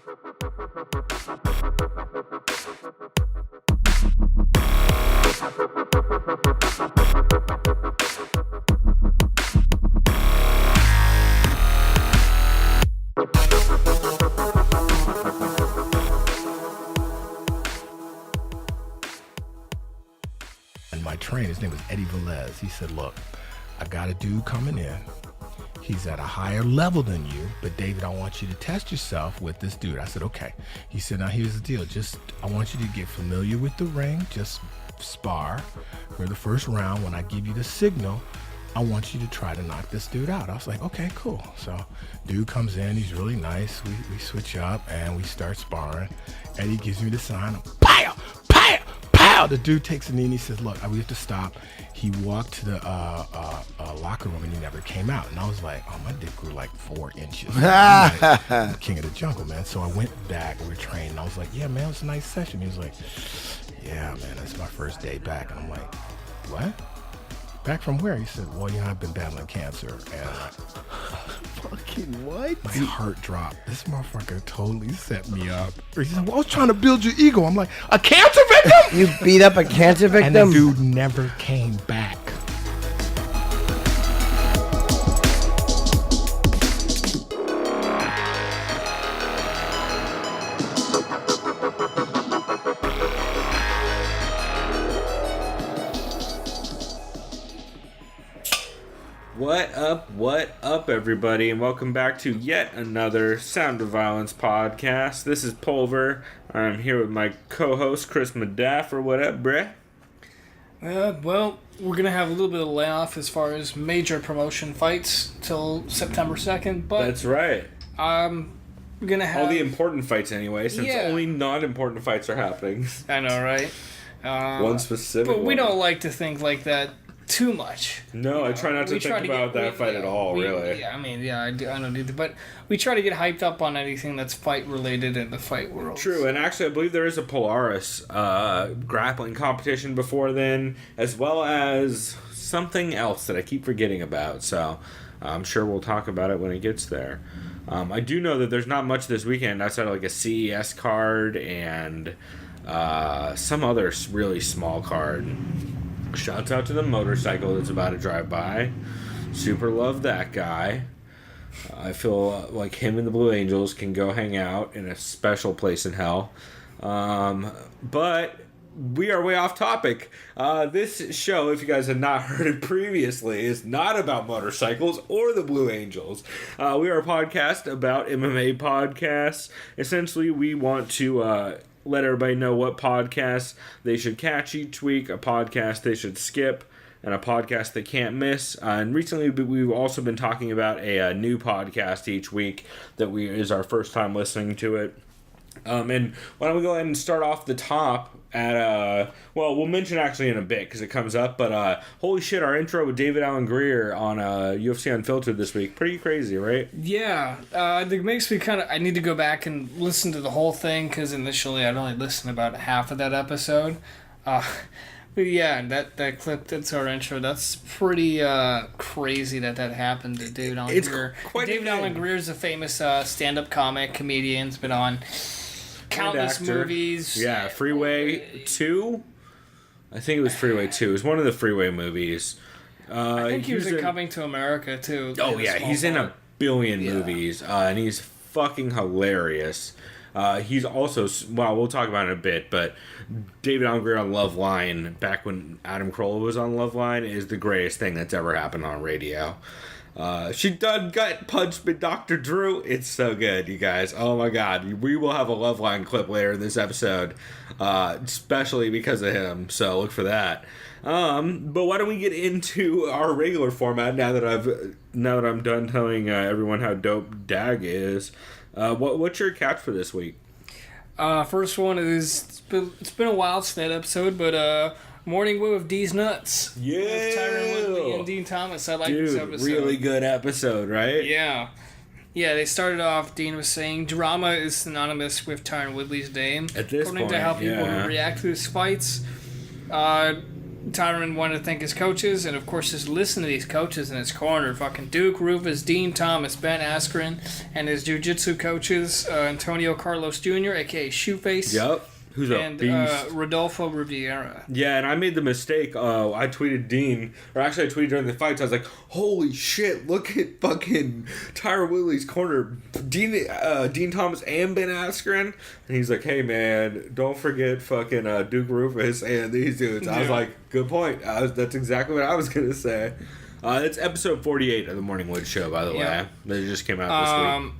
My trainer, his name was Eddie Velez. He said, look, I got a dude coming in. He's at a higher level than you, but David, I want you to test yourself with this dude. I said, okay. He said, now here's the deal. I want you to get familiar with the ring. Just spar for the first round. When I give you the signal, I want you to try to knock this dude out. I was like, okay, cool. So dude comes in, he's really nice. We switch up and we start sparring. Eddie gives me the sign, pow, pow, pow. The dude takes a knee and he says, look, we have to stop. He walked to the locker room and he never came out. And I was like, oh, my dick grew like 4 inches. I'm like, king of the jungle, man. So I went back and we were training. And I was like, yeah, man, it was a nice session. He was like, yeah, man, that's my first day back. And I'm like, what? Back from where? He said, well, I've been battling cancer. And fucking what? My heart dropped. This motherfucker totally set me up. He said, well, I was trying to build your ego. I'm like, a cancer victim? You beat up a cancer victim? And the dude never came back. What up, everybody, and welcome back to yet another Sound of Violence podcast. This is Pulver. I'm here with my co-host, Chris Madaffer. What up, bruh? Well, we're going to have a little bit of a layoff as far as major promotion fights till September 2nd, but... That's right. We're going to have... all the important fights anyway, since only non-important fights are happening. I know, right? One specific But we one. don't like to think like that too much. No, I try not to think about that fight at all, really. Yeah, I don't either. But we try to get hyped up on anything that's fight-related in the fight world. True, and actually I believe there is a Polaris grappling competition before then, as well as something else that I keep forgetting about, so I'm sure we'll talk about it when it gets there. I do know that there's not much this weekend outside of like a CES card and some other really small card. Shouts out to the motorcycle that's about to drive by. Super love that guy. I feel like him and the Blue Angels can go hang out in a special place in hell. But we are way off topic. This show, if you guys have not heard it previously, is not about motorcycles or the Blue Angels. We are a podcast about MMA podcasts. Essentially, we want to... let everybody know what podcasts they should catch each week, a podcast they should skip, and a podcast they can't miss. And recently, we've also been talking about a new podcast each week that is our first time listening to it. And why don't we go ahead and start off the top at, we'll mention actually in a bit because it comes up, but holy shit, our intro with David Allen Grier on UFC Unfiltered this week. Pretty crazy, right? Yeah, it makes me I need to go back and listen to the whole thing because initially I'd only listened about half of that episode. But yeah, that clip, that's our intro. That's pretty crazy that happened to David Allen Grier. David Allen Grier is a famous stand-up comic, comedian. He's been on countless movies. Yeah, Freeway 2? I think it was Freeway 2. It was one of the Freeway movies. I think he was in Coming to America, too. Oh, yeah, he's in a billion movies, and he's fucking hilarious. He's also, we'll talk about it in a bit, but David Allen Grier on Loveline, back when Adam Carolla was on Loveline, is the greatest thing that's ever happened on radio. She done gut punched me, Dr. Drew. It's so good, you guys. Oh my god. We will have a Loveline clip later in this episode, especially because of him, so look for that. But why don't we get into our regular format now that I'm done telling everyone how dope Dag is. What's your catch for this week? First one is, it's been a while since that episode, but Morning Wood with Deez Nuts. Yeah. With Tyron Woodley and Dean Thomas. I like this episode. Really good episode, right? Yeah. Yeah, they started off, Dean was saying, drama is synonymous with Tyron Woodley's name. At this according point, to how people react to his fights. Tyron wanted to thank his coaches, and of course, just listen to these coaches in his corner. Fucking Duke, Rufus, Dean Thomas, Ben Askren, and his jiu-jitsu coaches, Antonio Carlos Jr., a.k.a. Shoeface. Yep. Who's a and beast. Rodolfo Riviera. Yeah, and I made the mistake. I tweeted Dean, or actually I tweeted during the fights. I was like, "Holy shit! Look at fucking Tyron Woodley's corner, Dean Thomas and Ben Askren." And he's like, "Hey man, don't forget fucking Duke Rufus and these dudes." I was like, "Good point. That's exactly what I was gonna say." It's episode 48 of the Morning Wood Show, by the way. It just came out this week.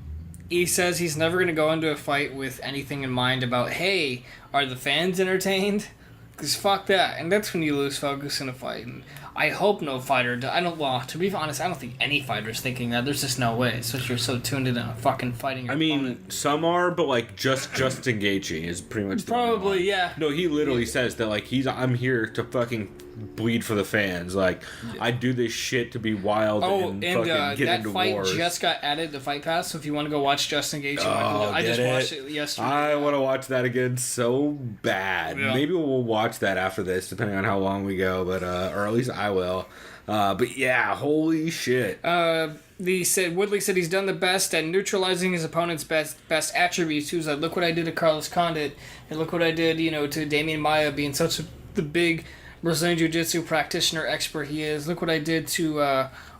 He says he's never going to go into a fight with anything in mind about, hey, are the fans entertained? Because fuck that. And that's when you lose focus in a fight. And I hope no fighter... to be honest, I don't think any fighter's thinking that. There's just no way. Especially you're so tuned in on fucking fighting your opponent. Some are, but like just engaging is pretty much the probably, yeah. No, he literally says that like I'm here to fucking bleed for the fans. Like I do this shit to be wild and fucking get into that fight wars. just got added to Fight Pass. So if you want to go watch Justin Gaethje, I just watched it yesterday. I want to watch that again so bad. Yeah. Maybe we'll watch that after this, depending on how long we go. But or at least I will. But yeah, holy shit. Woodley said he's done the best at neutralizing his opponent's best attributes. He was like, look what I did to Carlos Condit, and look what I did, to Damian Maia being such the big Brazilian Jiu-Jitsu practitioner expert he is. Look what I did to,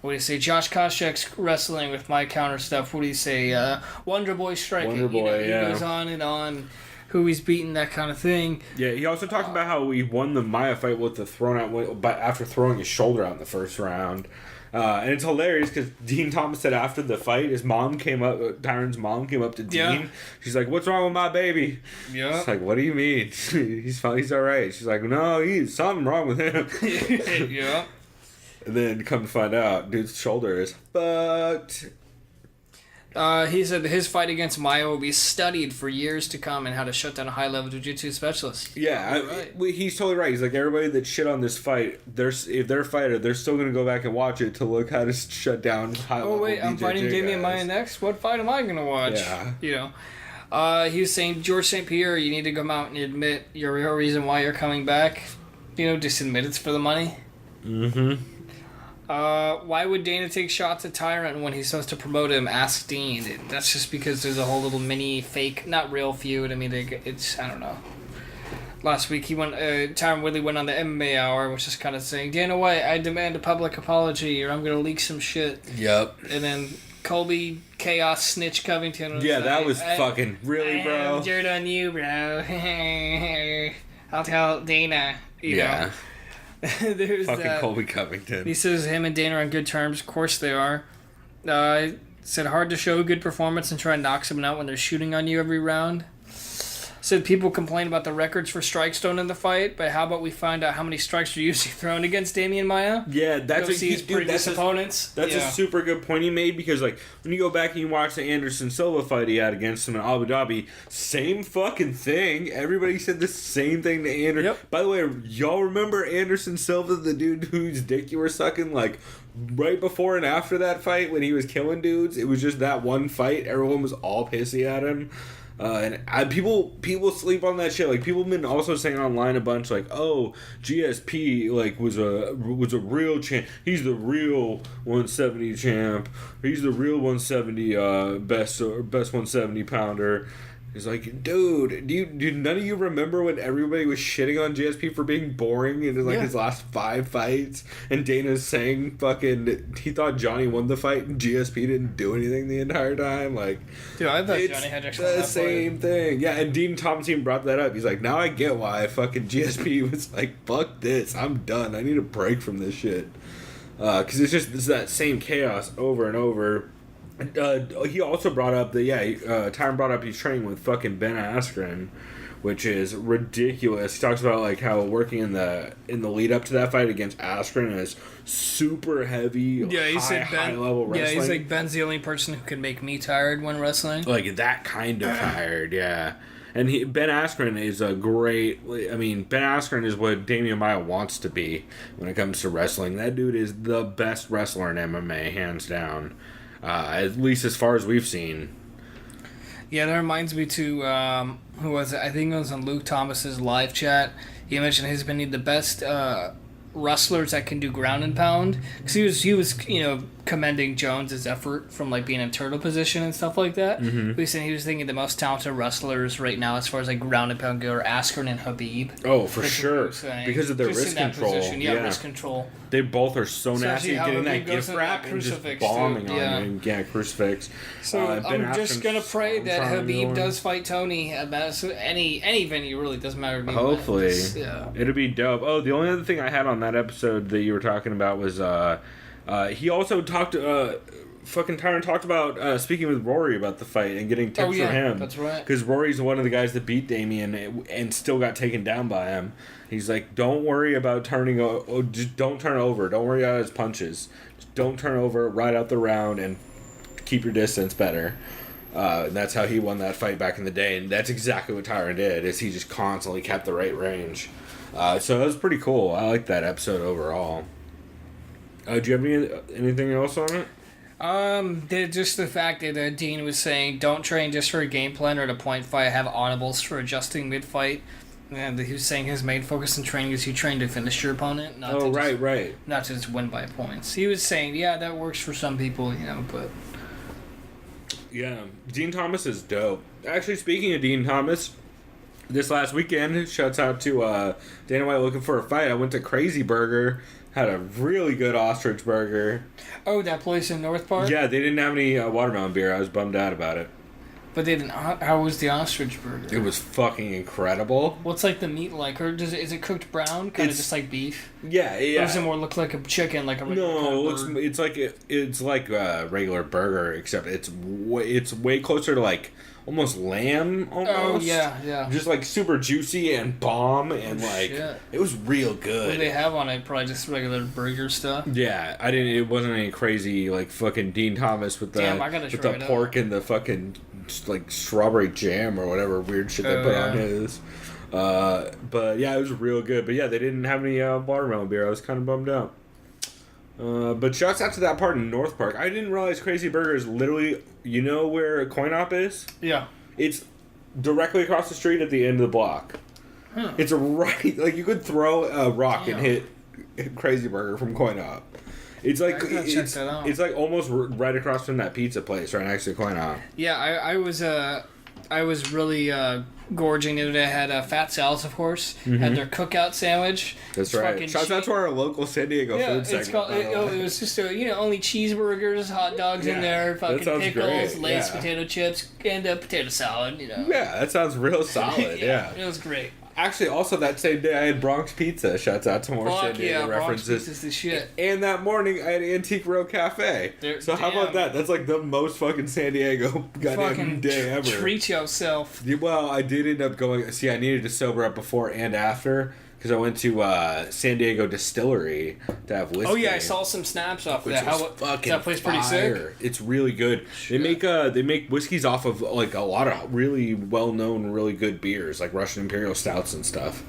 Josh Koscheck's wrestling with my counter stuff. What do you say? Wonder Boy striking. Wonder Boy, yeah. He goes on and on. Who he's beaten, that kind of thing. Yeah, he also talked about how he won the Maia fight with the thrown out, but after throwing his shoulder out in the first round. And it's hilarious because Dean Thomas said after the fight, Tyron's mom came up to Dean. Yeah. She's like, "What's wrong with my baby?" Yeah. It's like, "What do you mean? He's fine. He's all right." She's like, "No, he's something wrong with him." Yeah. And then come to find out, dude's shoulder is fucked. He said that his fight against Maia will be studied for years to come and how to shut down a high-level jiu-jitsu specialist. Yeah, he's totally right. He's like, everybody that shit on this fight, if they're a fighter, they're still going to go back and watch it to look how to shut down high-level Oh, wait, I'm BJJ fighting Damian guys. Maia next? What fight am I going to watch? Yeah. He was saying, George St. Pierre, you need to come out and admit your real reason why you're coming back. Just admit it's for the money. Mm-hmm. Why would Dana take shots at Tyrant when he's supposed to promote him? Ask Dean. That's just because there's a whole little mini fake, not real feud. I mean, it's, I don't know. Last week Tyron Woodley went on the MMA Hour, which is kind of saying, Dana White, I demand a public apology or I'm going to leak some shit. Yep. And then Colby Chaos Snitch Covington was that was fucking really, bro. I'm dirt on you, bro. I'll tell Dana. You know. There's fucking Colby Covington. He says him and Dana are on good terms. Of course they are. Said hard to show a good performance and try and knock someone out when they're shooting on you every round. Said people complain about the records for strikes thrown in the fight, but how about we find out how many strikes are usually thrown against Damian Maia? Yeah, that's see his previous opponents. That's a super good point he made because, like, when you go back and you watch the Anderson Silva fight he had against him in Abu Dhabi, same fucking thing. Everybody said the same thing to Anderson. Yep. By the way, y'all remember Anderson Silva, the dude whose dick you were sucking, like, right before and after that fight when he was killing dudes? It was just that one fight. Everyone was all pissy at him. People sleep on that shit. Like, people have been also saying online a bunch, like, oh, GSP like was a real champ. He's the real 170 champ. He's the real 170 best 170 pounder. He's like, dude, do none of you remember when everybody was shitting on GSP for being boring in his last 5 fights? And Dana's saying fucking he thought Johnny won the fight and GSP didn't do anything the entire time. Like, dude, I thought it's Johnny had the same thing. Yeah, and Dean Thomas even brought that up. He's like, now I get why fucking GSP was like, fuck this, I'm done. I need a break from this shit. Because it's that same chaos over and over. He also brought up Tyron brought up he's training with fucking Ben Askren, which is ridiculous. He talks about like how working in the lead up to that fight against Askren is super heavy, high level wrestling. Yeah, he's like, Ben's the only person who can make me tired when wrestling. Like that kind of tired, yeah. And Ben Askren is Ben Askren is what Damian Maia wants to be when it comes to wrestling. That dude is the best wrestler in MMA, hands down. At least as far as we've seen. Yeah, that reminds me to, who was it? I think it was on Luke Thomas's live chat. He mentioned he's been the best wrestlers that can do ground and pound, because he was commending Jones's effort from like being in turtle position and stuff like that. Mm-hmm. He was thinking the most talented wrestlers right now as far as like ground and pound go are Askren and Habib. Oh, for sure, because of their Just wrist in that control. position. Yeah, wrist control. They both are so nasty Especially how getting that Habib goes gift in wrap that and just crucifix, bombing too. on Yeah. him. Yeah, crucifix. So Ben I'm just Askren's gonna pray that arms on Habib him. does fight Tony at any venue. Really doesn't matter to me. Hopefully. Yeah. It'll be dope. Oh, the only other thing I had on that episode that you were talking about was he also talked fucking Tyron talked about speaking with Rory about the fight and getting tips from him. That's right. Because Rory's one of the guys that beat Damian and still got taken down by him. He's like, don't worry about turning just don't turn over. Don't worry about his punches. Just don't turn over, ride out the round, and keep your distance better. And that's how he won that fight back in the day, and that's exactly what Tyron did. Is he just constantly kept the right range. So that was pretty cool. I like that episode overall. Do you have anything else on it? Just the fact that Dean was saying don't train just for a game plan or to point fight, have audibles for adjusting mid-fight. And he was saying his main focus in training is you train to finish your opponent, not to just win by points. He was saying, yeah, that works for some people, but... Yeah, Dean Thomas is dope. Actually, speaking of Dean Thomas, this last weekend, shouts out to Dana White looking for a fight. I went to Crazy Burger, had a really good ostrich burger. Oh, that place in North Park? Yeah, they didn't have any watermelon beer. I was bummed out about it. But they didn't. How was the ostrich burger? It was fucking incredible. What's like the meat like? Or is it cooked brown? Kind of just like beef? Yeah. Or does it more look like a chicken, like a regular No, it's like a regular burger, except it's way closer to like almost lamb almost. Oh, yeah. Just like super juicy and bomb and shit. It was real good. What do they have on it? Probably just regular burger stuff. Yeah, it wasn't any crazy like fucking Dean Thomas with the pork and the fucking like strawberry jam or whatever weird shit they put on his. But yeah, it was real good. But yeah, they didn't have any watermelon beer. I was kind of bummed out. But shouts out to that part in North Park. I didn't realize Crazy Burger is literally, where Coin Op is? Yeah. It's directly across the street at the end of the block. Huh. It's right, like you could throw a rock and hit Crazy Burger from Coin Op. It's like it's like almost right across from that pizza place right next to Coin Op. Yeah, I was really gorging the other day. I had Fat Sal's, of course. Had their cookout sandwich. That's right. Shouts out to our local San Diego food segment. It was just only cheeseburgers, hot dogs in there, fucking pickles, Lay's potato chips, and a potato salad. Yeah, that sounds real solid. yeah, it was great. Actually, also that same day I had Bronx Pizza. Shouts out to more San Diego references. Bronx Pizza's the shit. And that morning I had Antique Row Cafe. So how about that? That's like the most fucking San Diego goddamn day ever. Treat yourself. Well, I did end up going. See, I needed to sober up before and after because I went to San Diego Distillery to have whiskey. Oh yeah, I saw some snaps off that. Fucking that place fire. Pretty sick? It's really good. Shit. They make whiskeys off of like a lot of really well known, really good beers, like Russian Imperial stouts and stuff.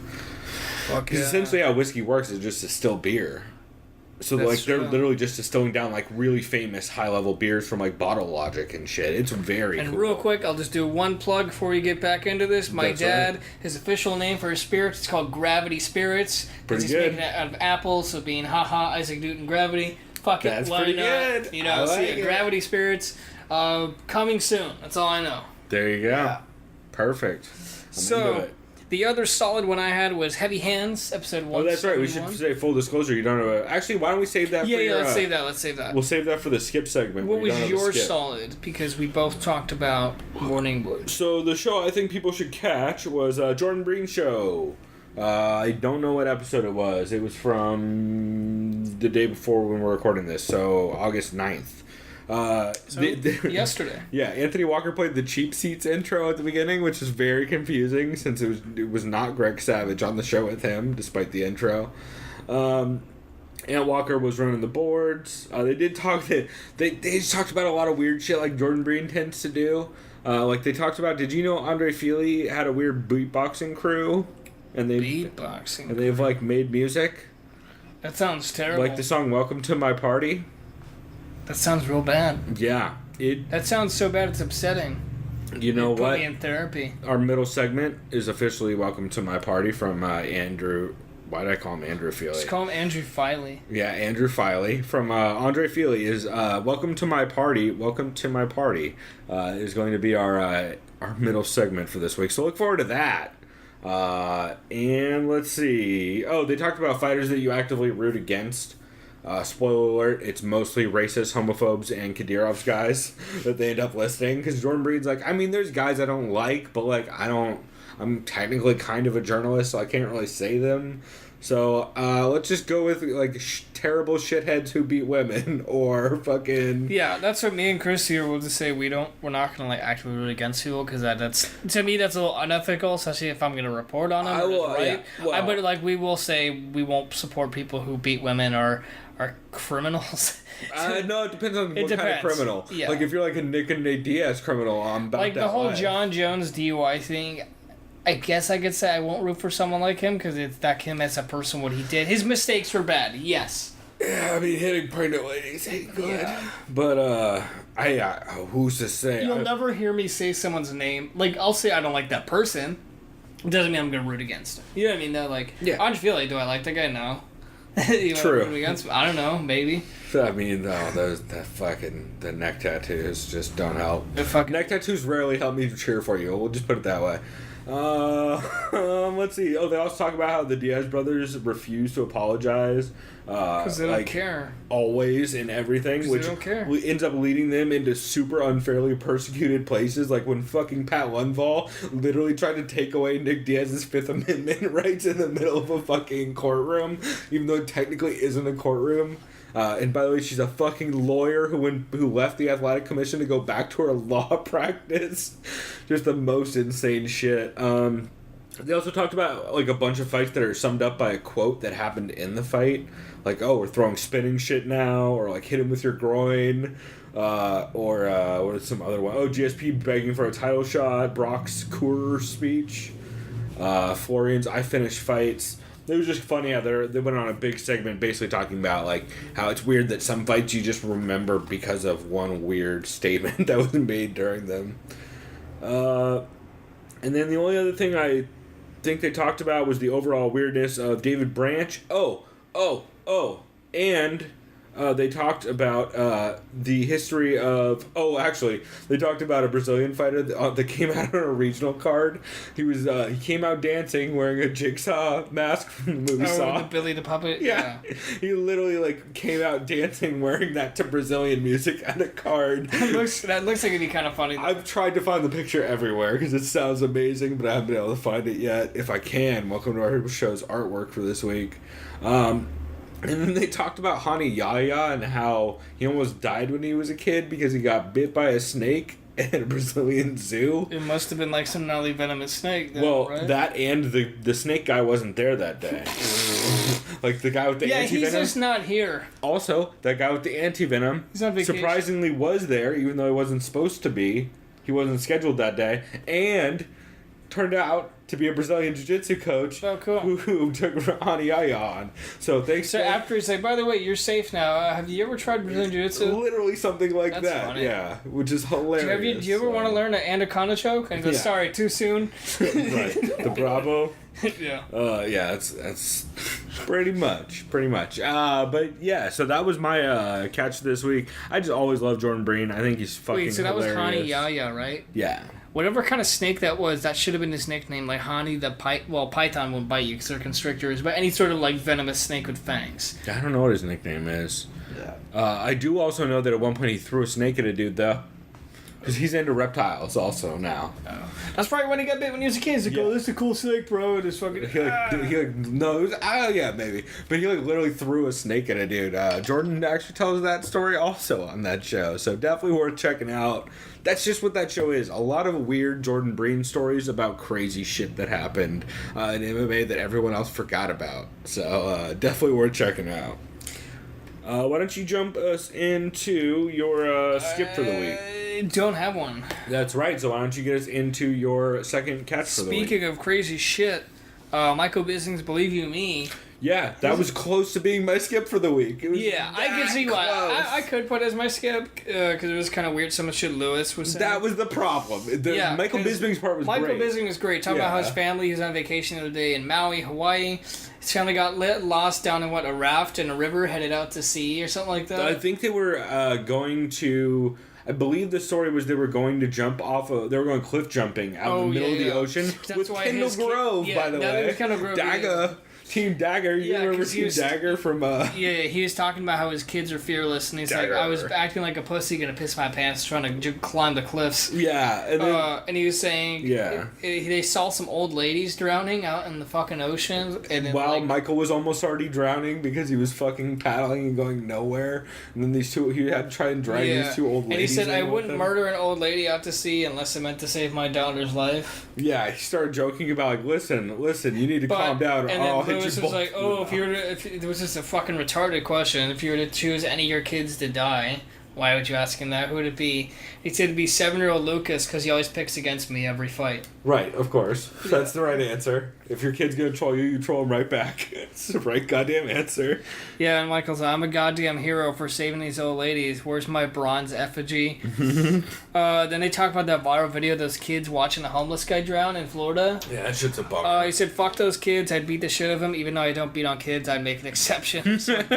Because essentially how whiskey works is just distill beer. So they're literally just distilling down like really famous high level beers from like Bottle Logic and shit. It's very cool. And real quick, I'll just do one plug before you get back into this. My dad, his official name for his spirits, it's called Gravity Spirits. Pretty good. He's making it out of apples, so being Isaac Newton Gravity. Fuck it, That's pretty good. Gravity Spirits. Coming soon. That's all I know. There you go. Yeah. Perfect. I'm into it. The other solid one I had was Heavy Hands, episode 1. Oh, that's right. We should say full disclosure. You don't know. Actually, why don't we save that for your... let's save that. We'll save that for the skip segment. What was your solid? Because we both talked about Morning Wood. So the show I think people should catch was Jordan Breen show. I don't know what episode it was. It was from the day before when we're recording this, so August 9th. Yesterday. Yeah, Anthony Walker played the Cheap Seats intro at the beginning, which is very confusing since it was not Greg Savage on the show with him, despite the intro. Ant Walker was running the boards. They did talk they just talked about a lot of weird shit like Jordan Breen tends to do. Like they talked about, did you know Andre Feely had a weird beatboxing crew? And they've like made music. That sounds terrible. Like the song "Welcome to My Party." That sounds real bad. Yeah, that sounds so bad it's upsetting. You know what? Put me in therapy. Our middle segment is officially "Welcome to My Party" from Andrew Why did I call him Andrew Feely? Just call him Andrew Filey. Yeah, Andrew Filey from Andre Feely is welcome to my party. Welcome to my party is going to be our middle segment for this week. So look forward to that. And let's see. Oh, they talked about fighters that you actively root against. Spoiler alert, it's mostly racist, homophobes, and Kadirov's guys that they end up listing. Because Jordan Breen's like, I mean, there's guys I don't like, but like, I'm technically kind of a journalist, so I can't really say them. So let's just go with like terrible shitheads who beat women or fucking. Yeah, that's what me and Chris here will just say. We're not gonna like actively root against people because that's to me that's a little unethical, especially if I'm gonna report on them. Right? Yeah, well, but like we will say we won't support people who beat women or are criminals. No, it depends on what kind of criminal. Yeah. Like if you're like a Nick and Nate Diaz criminal, I'm about like that the whole life. John Jones DUI thing. I guess I could say I won't root for someone like him because it's that him as a person, what he did. His mistakes were bad, yes. Yeah, I mean, hitting pregnant ladies ain't good. Yeah. But, who's to say? You'll never hear me say someone's name. Like, I'll say I don't like that person. It doesn't mean I'm going to root against him. You know what I mean? They're like, yeah. I just feel like, do I like that guy? No. True. Root against him? I don't know, maybe. I mean, no, the neck tattoos just don't help. Neck tattoos rarely help me cheer for you. We'll just put it that way. Let's see. Oh, they also talk about how the Diaz brothers refuse to apologize. Because they don't care. Always in everything, which they don't care. Ends up leading them into super unfairly persecuted places. Like when fucking Pat Lundvall literally tried to take away Nick Diaz's Fifth Amendment rights in the middle of a fucking courtroom, even though it technically isn't a courtroom. And by the way, she's a fucking lawyer who left the athletic commission to go back to her law practice. Just the most insane shit. They also talked about like a bunch of fights that are summed up by a quote that happened in the fight. Like, oh, we're throwing spinning shit now, or like hit him with your groin, or what is some other one? Oh, GSP begging for a title shot, Brock's Coor speech, Florian's I finish fights. It was just funny how they went on a big segment basically talking about like how it's weird that some fights you just remember because of one weird statement that was made during them. And then the only other thing I think they talked about was the overall weirdness of David Branch. And they talked about the history of... Oh, actually, they talked about a Brazilian fighter that came out on a regional card. He came out dancing wearing a Jigsaw mask from the movie Saw. The Billy the Puppet? Yeah. He literally like came out dancing wearing that to Brazilian music at a card. That looks like it'd be kind of funny. I've tried to find the picture everywhere because it sounds amazing, but I haven't been able to find it yet. If I can, welcome to our show's artwork for this week. And then they talked about Hani Yahya and how he almost died when he was a kid because he got bit by a snake at a Brazilian zoo. It must have been like some gnarly venomous snake. Then, well, right? that and the snake guy wasn't there that day. Like the guy with the anti-venom. Yeah, he's just not here. Also, that guy with the anti-venom surprisingly was there, even though he wasn't supposed to be. He wasn't scheduled that day. And turned out to be a Brazilian jiu-jitsu coach who took Hani Yahya on. So thanks. So after he's like, by the way, you're safe now. Have you ever tried Brazilian jiu-jitsu? Literally something like That's that. Funny. Yeah, which is hilarious. Do you ever want to learn an anaconda choke? And go, sorry, too soon. Right. The Bravo. Yeah. Yeah, that's pretty much. But yeah, so that was my catch this week. I just always love Jordan Breen. I think he's fucking hilarious. Wait, so that was Hani Yahya, right? Yeah. Whatever kind of snake that was, that should have been his nickname. Like Hani the Python won't bite you because they're constrictors, but any sort of like venomous snake with fangs. I don't know what his nickname is. Yeah. I do also know that at one point he threw a snake at a dude though. Because he's into reptiles also now. Oh. That's probably when he got bit when he was a kid. He's like, oh, this is a cool snake, bro. This fucking... Yeah, maybe. But he literally threw a snake at a dude. Jordan actually tells that story also on that show. So definitely worth checking out. That's just what that show is. A lot of weird Jordan Breen stories about crazy shit that happened in MMA that everyone else forgot about. So definitely worth checking out. Why don't you jump us into your skip for the week? Don't have one. That's right. So why don't you get us into your second catch for the week? Speaking of crazy shit, Michael Bisping's Believe You Me Yeah, that was close to being my skip for the week. It was I can see why. I could put it as my skip because it was kind of weird. So much shit Lewis was saying. That was the problem. Michael Bisping's part was great. Michael Bisping was great. Talking about how his family, he was on vacation the other day in Maui, Hawaii. His family got lost down in a raft in a river, headed out to sea or something like that. I think they were going to. I believe the story was they were going to jump off of. They were going cliff jumping out in the middle of the ocean with Kendall Grove, by the way. Kendall Grove. Dagger. Team Dagger, you remember Team Dagger from he was talking about how his kids are fearless, and he's Dagger. like, I was acting like a pussy, gonna piss my pants, trying to climb the cliffs. Yeah, and, then, and he was saying, they saw some old ladies drowning out in the fucking ocean, and then, Michael was almost already drowning because he was fucking paddling and going nowhere, and then he had to try and drag these two old ladies. And he said, I wouldn't murder an old lady out to sea unless it meant to save my daughter's life. Yeah, he started joking about listen, you need to calm down, or I'll hit you. Lewis was like, if it was just a fucking retarded question. If you were to choose any of your kids to die, why would you ask him that? Who would it be? He said it'd be 7-year-old Lucas because he always picks against me every fight. Right, of course. That's the right answer. If your kid's gonna troll you, you troll him right back. It's the right goddamn answer. Yeah, and Michael's like, I'm a goddamn hero for saving these old ladies. Where's my bronze effigy? Then they talk about that viral video of those kids watching a homeless guy drown in Florida. Yeah, that shit's a bummer. He said, fuck those kids. I'd beat the shit out of them. Even though I don't beat on kids, I'd make an exception. Like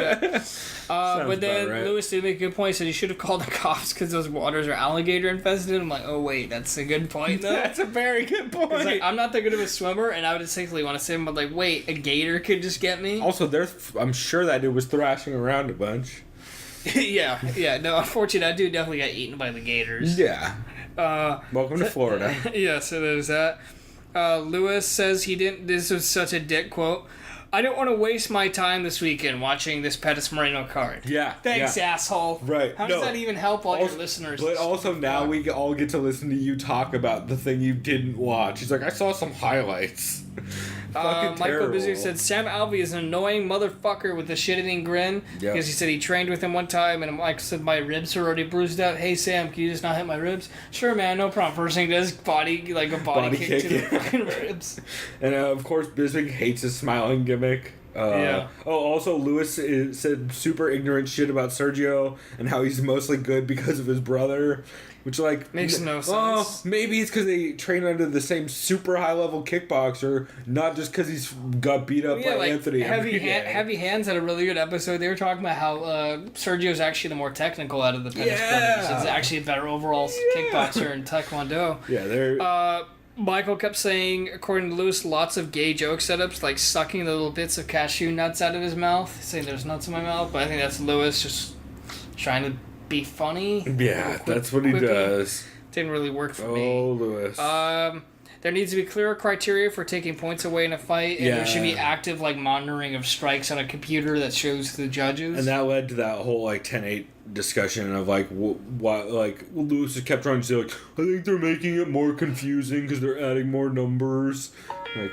but then right. Lewis did make a good point. He said he should have called the cops because those waters are alligator infested. I'm like, oh, wait, that's a good point, though. That's a very good point. He's like, I'm not that good of a swimmer, and I would essentially want to say, but like, wait, a gator could just get me? Also, I'm sure that dude was thrashing around a bunch. yeah. No, unfortunately, that dude definitely got eaten by the gators. Yeah. Welcome to Florida. Yeah, so there's that. Lewis says he didn't. This was such a dick quote. I don't want to waste my time this weekend watching this Pettis Moreno card. Yeah. Thanks, asshole. Right. How does that even help all your listeners? But also now we all get to listen to you talk about the thing you didn't watch. He's like, I saw some highlights. Michael Bisping said Sam Alvey is an annoying motherfucker with a shit-eating grin. Yep. Because he said he trained with him one time, and Michael said my ribs are already bruised out. Hey Sam, can you just not hit my ribs? Sure, man, no problem. First thing he does, body kick to the fucking ribs. And of course, Bisping hates his smiling gimmick. Oh, also Lewis said super ignorant shit about Sergio and how he's mostly good because of his brother, which makes no sense. Oh, maybe it's because they train under the same super high level kickboxer, not just because he's got beat up by Anthony. Heavy Hands had a really good episode. They were talking about how Sergio's actually the more technical out of the Pettis brothers. He's actually a better overall kickboxer in Taekwondo. Yeah, they're. Michael kept saying, according to Lewis, lots of gay joke setups, like sucking the little bits of cashew nuts out of his mouth, saying there's nuts in my mouth, but I think that's Lewis just trying to be funny. Yeah, that's what he does. Didn't really work for me. Oh, Lewis. There needs to be clearer criteria for taking points away in a fight, and there should be active monitoring of strikes on a computer that shows the judges. And that led to that whole 10-8 discussion of Lewis just kept trying to say I think they're making it more confusing because they're adding more numbers.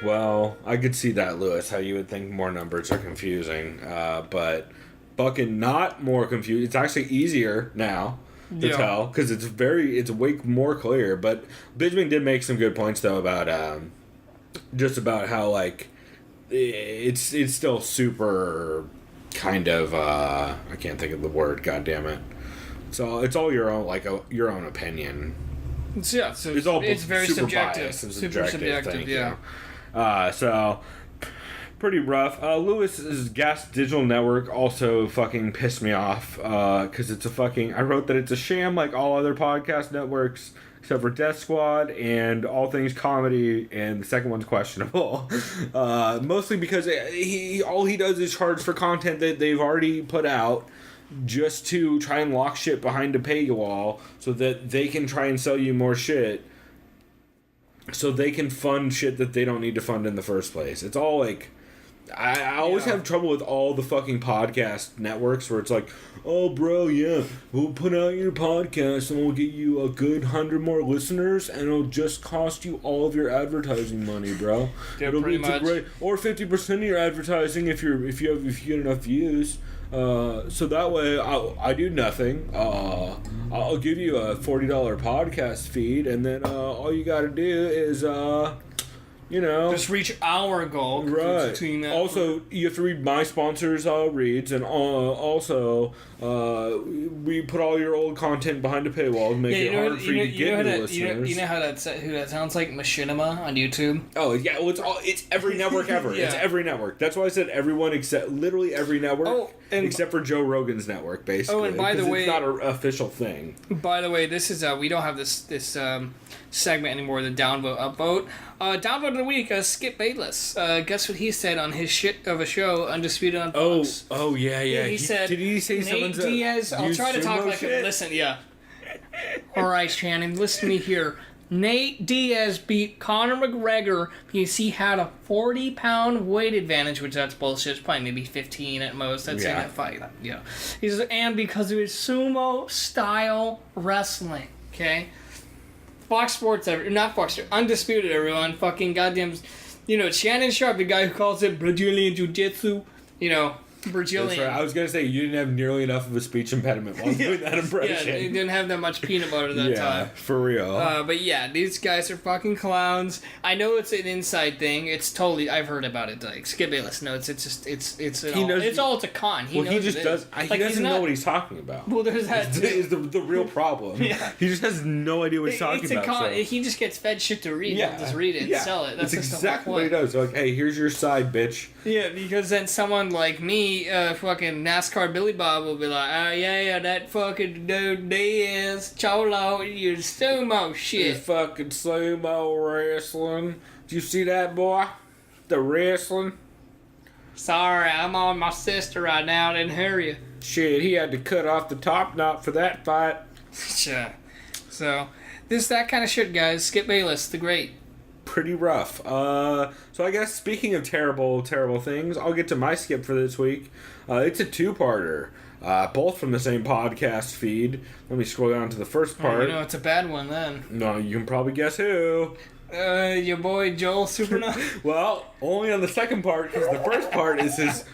Well, I could see that, Lewis, how you would think more numbers are confusing, but fucking not more confusing. It's actually easier now to tell because it's way more clear. But Bisping did make some good points though about just about how it's still super kind of I can't think of the word, god damn it. So it's all your own your own opinion. So it's very subjective. Super subjective, yeah. So pretty rough. Lewis's Gas Digital Network also fucking pissed me off because it's I wrote that it's a sham like all other podcast networks except for Death Squad and All Things Comedy, and the second one's questionable. Mostly because all he does is charge for content that they've already put out just to try and lock shit behind a paywall so that they can try and sell you more shit so they can fund shit that they don't need to fund in the first place. It's all I always have trouble with all the fucking podcast networks where it's oh, bro, yeah, we'll put out your podcast and we'll get you a good 100 more listeners and it'll just cost you all of your advertising money, bro. Yeah, pretty much. Or 50% of your advertising if you get enough views. So that way I do nothing. I'll give you a $40 podcast feed, and then all you gotta do is you know, just reach our goal. Right. Between that Also, you have to read my sponsors' reads, and also we put all your old content behind a paywall to make it hard for you to get new listeners. You know who that sounds like? Machinima on YouTube. Oh yeah, well it's every network ever. Yeah. It's every network. That's why I said everyone except literally every network except for Joe Rogan's network, basically. Oh, and by the way, it's not an official thing. By the way, this is we don't have this segment anymore. The downvote upvote. Downvote of the week. Skip Bayless. Guess what he said on his shit of a show, Undisputed on Fox. Oh yeah. He said. Did he say Nate someone's Diaz. I'll try to talk like shit? Listen, yeah. All right, Shannon, listen to me here. Nate Diaz beat Conor McGregor because he had a 40-pound weight advantage, which that's bullshit. It's probably maybe 15 at most. That's in that fight. Yeah. He says, and because of his sumo-style wrestling. Okay? Fox Sports, not Fox Sports, Undisputed, everyone. Fucking goddamn, Shannon Sharp, the guy who calls it Brazilian Jiu-Jitsu, Brazilian. That's right. I was gonna say you didn't have nearly enough of a speech impediment while doing that impression. Yeah, he didn't have that much peanut butter that time. For real. But yeah, these guys are fucking clowns. I know it's an inside thing. It's totally. I've heard about it. Like Skip Bayless. No, it's a con. He doesn't know what he's talking about. Well, there's that. Is the real problem. Yeah. He just has no idea what he's talking it's about. A con. So. He just gets fed shit to read. Yeah. He'll just read it and sell it. That's just exactly the whole what he point. does. Like, hey, here's your side, bitch. Yeah, because then someone like me, fucking NASCAR Billy Bob will be like, oh yeah, that fucking dude Diaz, Cholo, you sumo shit. It's fucking sumo wrestling. Did you see that, boy? The wrestling? Sorry, I'm on my sister right now. I didn't hear you. Shit, he had to cut off the top knot for that fight. Yeah. So, that kind of shit, guys. Skip Bayless, the great. Pretty rough. So I guess speaking of terrible things, I'll get to my skip for this week. It's a two-parter, both from the same podcast feed. Let me scroll down to the first part. It's a bad one then. No, you can probably guess who. Your boy Joel Supernova. Well, only on the second part, because the first part is his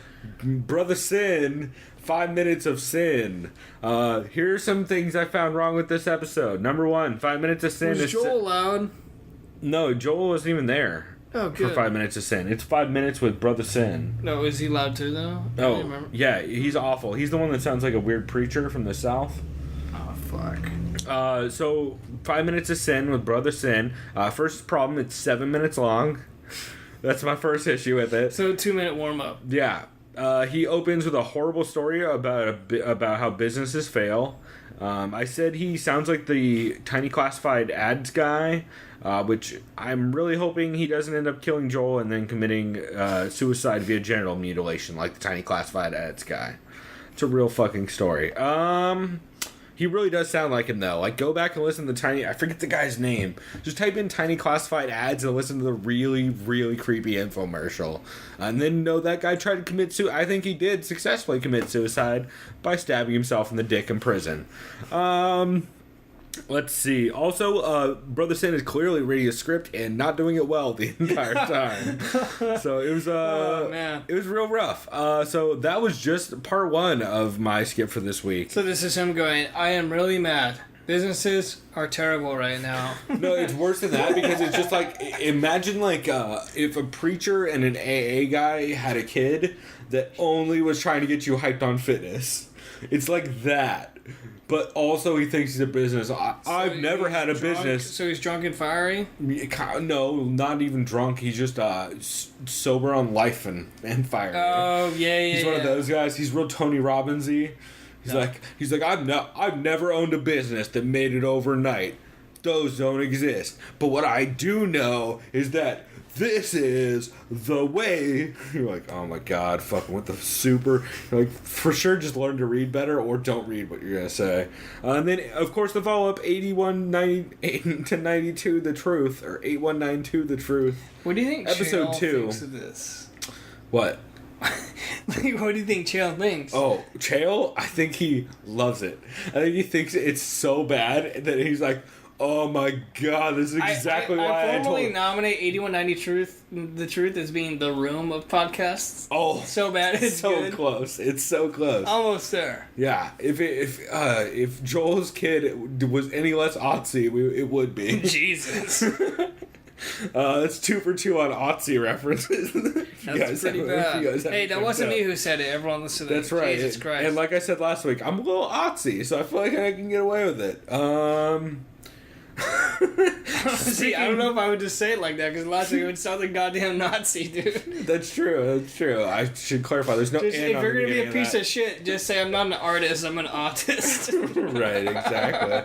brother Sin. 5 minutes of sin. Here are some things I found wrong with this episode. Number 1, 5 minutes of sin. Was Joel loud? No, Joel wasn't even there. Oh, good. For 5 minutes of sin. It's 5 minutes with Brother Sin. No, is he loud too, though? Oh, yeah, he's awful. He's the one that sounds like a weird preacher from the South. Oh, fuck. So, 5 minutes of sin with Brother Sin. First problem, it's 7 minutes long. That's my first issue with it. So, 2-minute warm-up. Yeah. He opens with a horrible story about how businesses fail. I said he sounds like the tiny classified ads guy, which I'm really hoping he doesn't end up killing Joel and then committing suicide via genital mutilation like the tiny classified ads guy. It's a real fucking story. He really does sound like him, though. Like, go back and listen to Tiny... I forget the guy's name. Just type in Tiny Classified Ads and listen to the really, really creepy infomercial. And then know that guy tried to commit suicide. I think he did successfully commit suicide by stabbing himself in the dick in prison. Let's see. Also, Brother Sin is clearly reading a script and not doing it well the entire time. So it was it was real rough. So that was just part 1 of my skip for this week. So this is him going, I am really mad. Businesses are terrible right now. No, it's worse than that because it's just like, imagine like if a preacher and an AA guy had a kid that only was trying to get you hyped on fitness. It's like that. But also he thinks he's a business. I've never had a business. So he's drunk and fiery? No, not even drunk. He's just sober on life and fiery. Oh, yeah. He's one of those guys. He's real Tony Robbins-y. He's like, I've never owned a business that made it overnight. Those don't exist. But what I do know is that this is the way. You're like, oh my god, fucking with the super. You're like, for sure, just learn to read better or don't read what you're gonna say. And then, of course, the follow up 8198 to 92 the truth, or 8192 the truth. What do you think? Episode Chael 2 thinks of this? What? Like, what do you think Chael thinks? Oh, Chael, I think he loves it. I think he thinks it's so bad that he's like, oh my god, this is exactly why I formally told... nominate 8190 the truth as being the room of podcasts. Oh, so bad, it's so good. close. It's so close. Almost there. Yeah, if Joel's kid was any less Otzi, it would be. Jesus. That's 2 for 2 on Otzi references. That's pretty bad. Hey, that wasn't me who said it. Everyone listened to that. That's right. Jesus Christ. And like I said last week, I'm a little Otzi, so I feel like I can get away with it. See, I don't know if I would just say it like that, because last week it would sound like goddamn Nazi, dude. That's true. I should clarify. There's no Just, N if on you're the going to be a beginning piece of shit, just say I'm not an artist, I'm an autist. Right, exactly.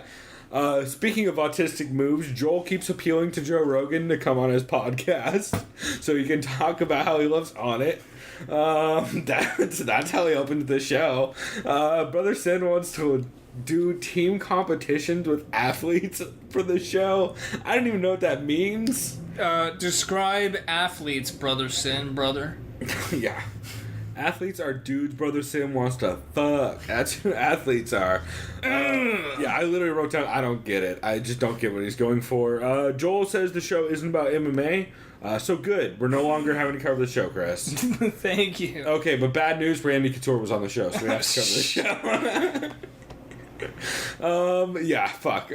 Speaking of autistic moves, Joel keeps appealing to Joe Rogan to come on his podcast so he can talk about how he loves On It. That's how he opened the show. Brother Sin wants to do team competitions with athletes for the show. I don't even know what that means. Describe athletes, Brother Sin, brother. Yeah. Athletes are dudes Brother Sim wants to fuck. That's who athletes are. Yeah, I literally wrote down, I don't get it. I just don't get what he's going for. Joel says the show isn't about MMA. So good. We're no longer having to cover the show, Chris. Thank you. Okay, but bad news, Randy Couture was on the show, so we have to cover the show. Yeah, fuck.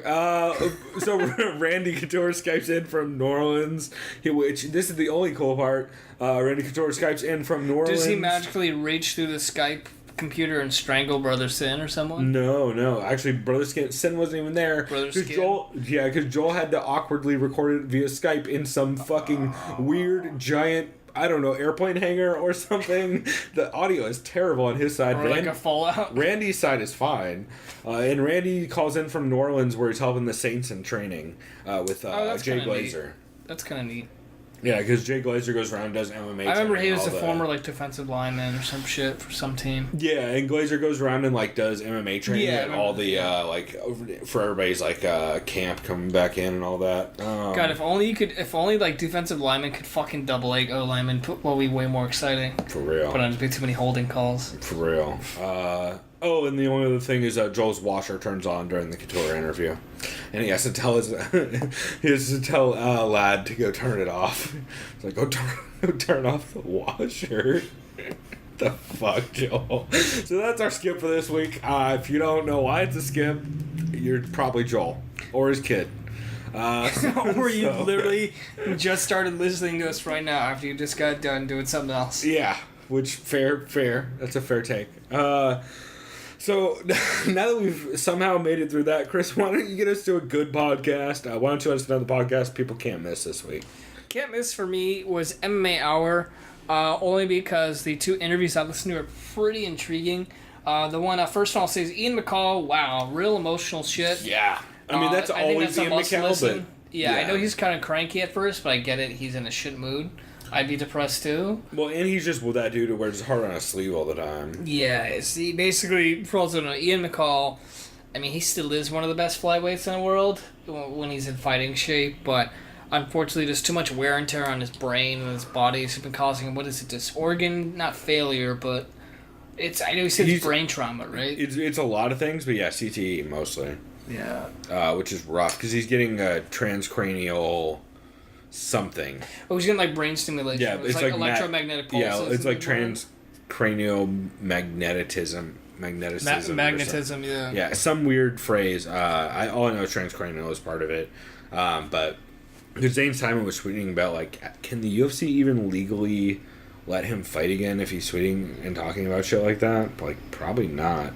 So Randy Couture Skypes in from New Orleans, which this is the only cool part. Randy Couture Skypes in from New Orleans. Does he magically reach through the Skype computer and strangle Brother Sin or someone? No. Actually, Brother Sin wasn't even there. Because Joel had to awkwardly record it via Skype in some fucking weird giant, I don't know, airplane hangar or something. The audio is terrible on his side. Or like a fallout. Randy's side is fine. And Randy calls in from New Orleans where he's helping the Saints in training with Jay Glazer. Neat. That's kind of neat. Yeah, because Jay Glazer goes around and does MMA. I remember he was a former defensive lineman or some shit for some team. Yeah, and Glazer goes around and does MMA training and all the for everybody's camp coming back in and all that. God, if only defensive linemen could fucking double A O linemen, will be way more exciting. For real. But there'd be too many holding calls. For real. And the only other thing is Joel's washer turns on during the Couture interview, and he has to tell Lad to go turn it off. He's like, go turn off the washer. The fuck, Joel. So that's our skip for this week. If you don't know why it's a skip, you're probably Joel or his kid. Or you literally just started listening to us right now after you just got done doing something else. Yeah, which fair. That's a fair take. So, now that we've somehow made it through that, Chris, why don't you get us to a good podcast? Why don't you let us know the podcast people can't miss this week? Can't miss for me was MMA Hour, only because the two interviews I listened to are pretty intriguing. The one, first one I'll say is Ian McCall. Wow, real emotional shit. Yeah. I mean, that's always Ian McCall, but... Yeah, I know he's kind of cranky at first, but I get it. He's in a shit mood. I'd be depressed too. Well, and he's just that dude who wears his heart on his sleeve all the time. Yeah, see, basically, for those who don't know, Ian McCall, I mean, he still is one of the best flyweights in the world when he's in fighting shape, but unfortunately, there's too much wear and tear on his brain and his body. It's been causing him, this organ, not failure, but I know he said it's brain trauma, right? It's a lot of things, but yeah, CTE mostly. Yeah. Which is rough, because he's getting a transcranial... something. Oh, he's getting brain stimulation. Yeah, it's like electromagnetic pulses. Yeah, it's like transcranial magnetism. Magnetism, yeah. Yeah, some weird phrase. All I know is transcranial is part of it. But because Zane Simon was tweeting about can the UFC even legally let him fight again if he's tweeting and talking about shit like that? Probably not.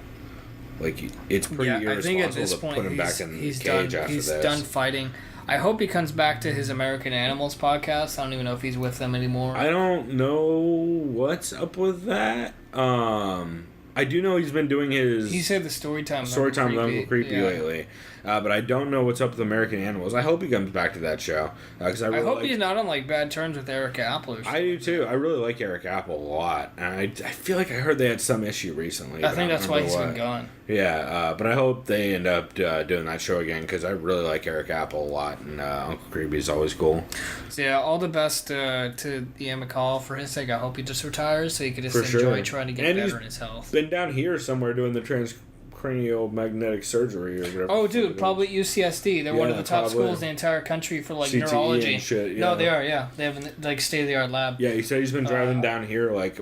It's pretty irresponsible I think at this to point put him back in the cage after this. He's done fighting. I hope he comes back to his American Animals podcast. I don't even know if he's with them anymore. I don't know what's up with that. I do know he's been doing his... He said the Storytime creepy lately. But I don't know what's up with American Animals. I hope he comes back to that show. Cause I hope he's not on bad terms with Eric Apple or something. I do too. I really like Eric Apple a lot. And I feel like I heard they had some issue recently. I think that's why he's been gone. Yeah, but I hope they end up doing that show again because I really like Eric Apple a lot. And Uncle Creepy is always cool. So yeah, all the best to Ian McCall. For his sake, I hope he just retires so he can just enjoy trying to get better in his health. Been down here somewhere doing the transcranial magnetic surgery or whatever. Oh, dude, probably UCSD. They're one of the top schools in the entire country for CTE neurology. And shit, yeah. No, they are. Yeah, they have state of the art lab. Yeah, he said he's been driving down here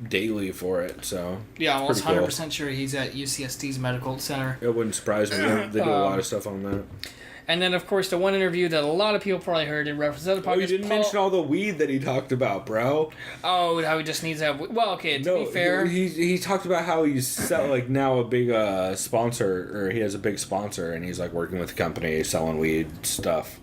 daily for it. So yeah, I'm almost 100% sure he's at UCSD's medical center. It wouldn't surprise me. They do a lot of stuff on that. And then, of course, the one interview that a lot of people probably heard in reference to the podcast. Oh, you didn't mention all the weed that he talked about, bro. Oh, how he just needs to have... Well, okay, to be fair... He talked about how he's like now a big sponsor, or he has a big sponsor, and he's like working with a company selling weed stuff.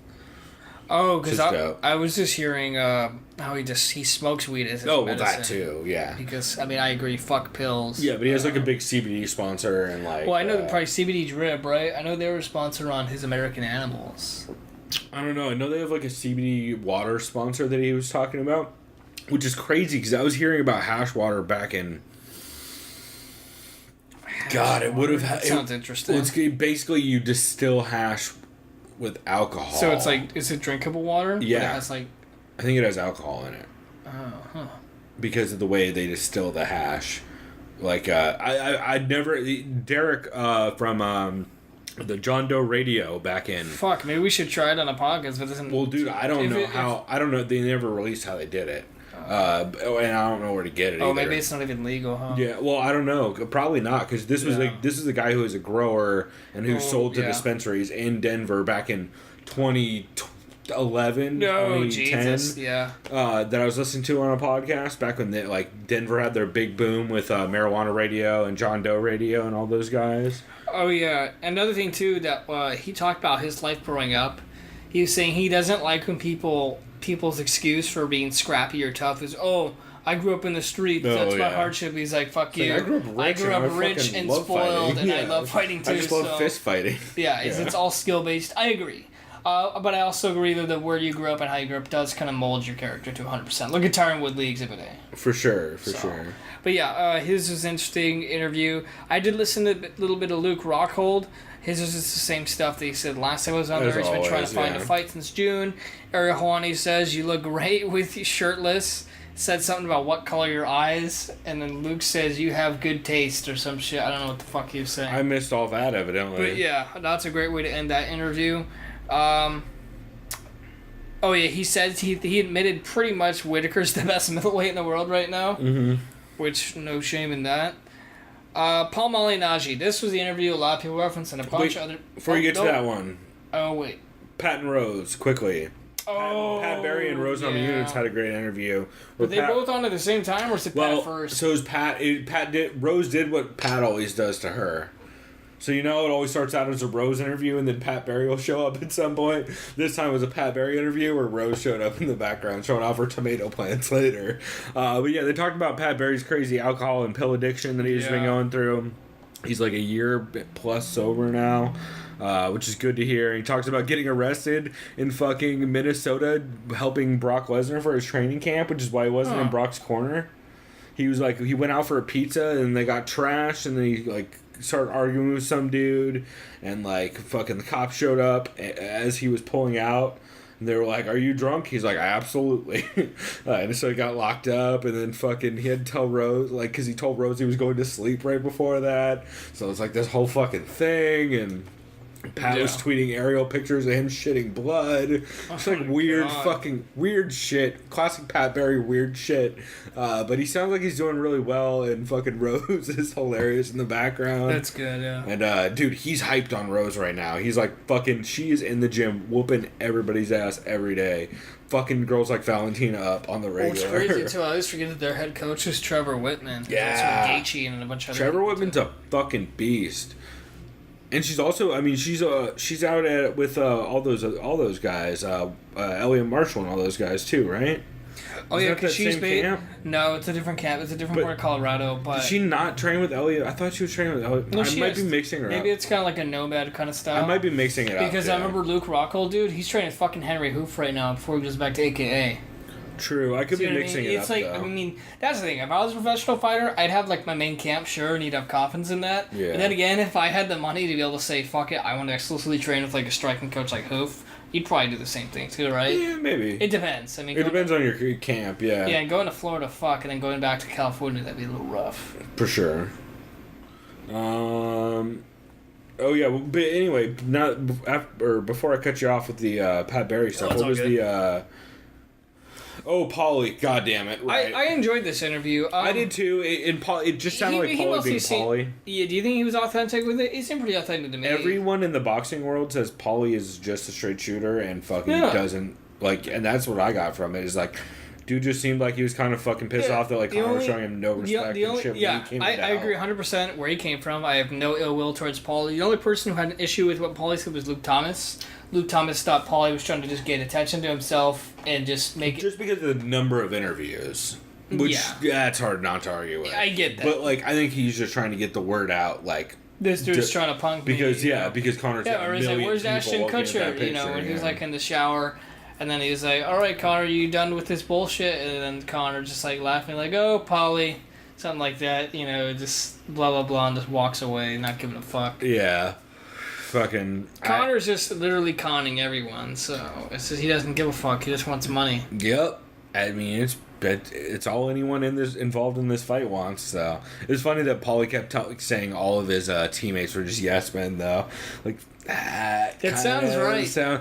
Oh, because I was just hearing how he smokes weed as his medicine. Well, that too, yeah. Because, I mean, I agree, fuck pills. Yeah, but he has like a big CBD sponsor and like... Well, I know probably CBD Drip, right? I know they were a sponsor on his American Animals. I don't know. I know they have like a CBD water sponsor that he was talking about, which is crazy because I was hearing about hash water back in... God, it would have... Sounds interesting. Well, it's basically you distill hash with alcohol. So it's like, is it drinkable water? Yeah. But it has like... I think it has alcohol in it. Oh, huh. Because of the way they distill the hash. Like, I'd never... Derek from the John Doe Radio back in... Fuck, maybe we should try it on a podcast, but it doesn't... Well, dude, I don't know how... I don't know. They never released how they did it. And I don't know where to get it either. Maybe it's not even legal, huh? Yeah, well, I don't know. Probably not, because this was this is a guy who is a grower and who sold to dispensaries in Denver back in 2011, 2010. Jesus, yeah. That I was listening to on a podcast back when Denver had their big boom with Marijuana Radio and John Doe Radio and all those guys. Oh, yeah. Another thing, too, that he talked about his life growing up. He was saying he doesn't like when people's excuse for being scrappy or tough is, I grew up in the street. That's my hardship. He's like, fuck you. I grew up rich and spoiled, and I love fighting too. I just love fist fighting. Yeah, it's all skill based. I agree. But I also agree that where you grew up and how you grew up does kind of mold your character to 100%. Look at Tyron Woodley Exhibit A. For sure. But yeah, his was an interesting interview. I did listen to a little bit of Luke Rockhold. His was just the same stuff that he said last time I was on there. He's been trying to find a fight since June. Ariel Helwani says, you look great with you shirtless. Said something about what color your eyes. And then Luke says, you have good taste or some shit. I don't know what the fuck he was saying. I missed all that, evidently. But yeah, that's a great way to end that interview. He said he admitted pretty much Whitaker's the best middleweight in the world right now. Mm-hmm. Which, no shame in that. Paul Malignaggi. This was the interview a lot of people referenced and a bunch of other... Before you get to that one. Oh, wait. Pat and Rose, quickly. Pat Barry and Rose Namajunas had a great interview. Were they both on at the same time, or was it Pat first? So is Pat. Rose did what Pat always does to her. So it always starts out as a Rose interview, and then Pat Barry will show up at some point. This time it was a Pat Barry interview where Rose showed up in the background, showing off her tomato plants later. But yeah, they talked about Pat Barry's crazy alcohol and pill addiction that he's been going through. He's like a year plus sober now, which is good to hear. He talks about getting arrested in fucking Minnesota, helping Brock Lesnar for his training camp, which is why he wasn't in Brock's corner. He was like, he went out for a pizza and they got trashed, and then he started arguing with some dude, and fucking the cops showed up as he was pulling out, and they were like, are you drunk? He's like, absolutely. And so he got locked up, and then fucking he had to tell Rose, because he told Rose he was going to sleep right before that, so it's this whole fucking thing. And Pat was tweeting aerial pictures of him shitting blood. It's weird fucking weird shit. Classic Pat Barry weird shit. But he sounds like he's doing really well, and fucking Rose is hilarious in the background. That's good, yeah. And dude, he's hyped on Rose right now. He's she is in the gym whooping everybody's ass every day. Fucking girls like Valentina up on the regular. Well, it's crazy too. I always forget that their head coach is Trevor Whitman. Yeah. Gaethje and a bunch of Trevor Whitman's a fucking beast. And she's also, she's out with all those guys, Elliot Marshall and all those guys too, right? Oh, yeah, because she's camp? No, it's a different camp. It's a different part of Colorado. But did she not train with Elliot? I thought she was training with Elliot. No, I might be mixing her up. Maybe it's kind of like a nomad kind of style. I might be mixing it up. Because I remember Luke Rockhold, dude, he's training fucking Henry Hoof right now before he goes back to AKA. True, I could be mixing it up, though. That's the thing. If I was a professional fighter, I'd have, my main camp, sure, and you'd have confidence in that. Yeah. And then again, if I had the money to be able to say, fuck it, I want to exclusively train with, a striking coach like Hoof, you'd probably do the same thing, too, right? Yeah, maybe. It depends. It depends on your camp, yeah. Yeah, and going to Florida, and then going back to California, that'd be a little rough. For sure. Oh, yeah, but anyway, before I cut you off with the Pat Barry stuff, what was the... Oh, Paulie. God damn it. Right. I enjoyed this interview. I did too. It just sounded like Paulie being Paulie. Yeah, do you think he was authentic with it? He seemed pretty authentic to me. Everyone in the boxing world says Paulie is just a straight shooter and fucking doesn't, like, and that's what I got from it, is like, dude just seemed like he was kind of fucking pissed off that, like, Conor was showing him no respect and shit when he came I agree 100% where he came from. I have no ill will towards Paulie. The only person who had an issue with what Paulie said was Luke Thomas. Luke Thomas thought Paulie was trying to just get attention to himself and just make it... Just because of the number of interviews. Which, yeah, it's hard not to argue with. I get that. But, like, I think he's just trying to get the word out, like... This dude's trying to punk me. Because Conor's got or a he's million like, where's people Ashton looking at Kutcher? that picture, When he was, like, in the shower... And then he was like, all right, Conor, you done with this bullshit? And then Conor just, like, laughing, like, oh, Paulie, something like that, just blah, blah, blah, and just walks away, not giving a fuck. Yeah. Fucking... Conor's just literally conning everyone, so it's just, he doesn't give a fuck. He just wants money. Yep. I mean, it's all anyone involved in this fight wants, so... It's funny that Paulie kept saying all of his teammates were just yes men, though. Like... It sounds right.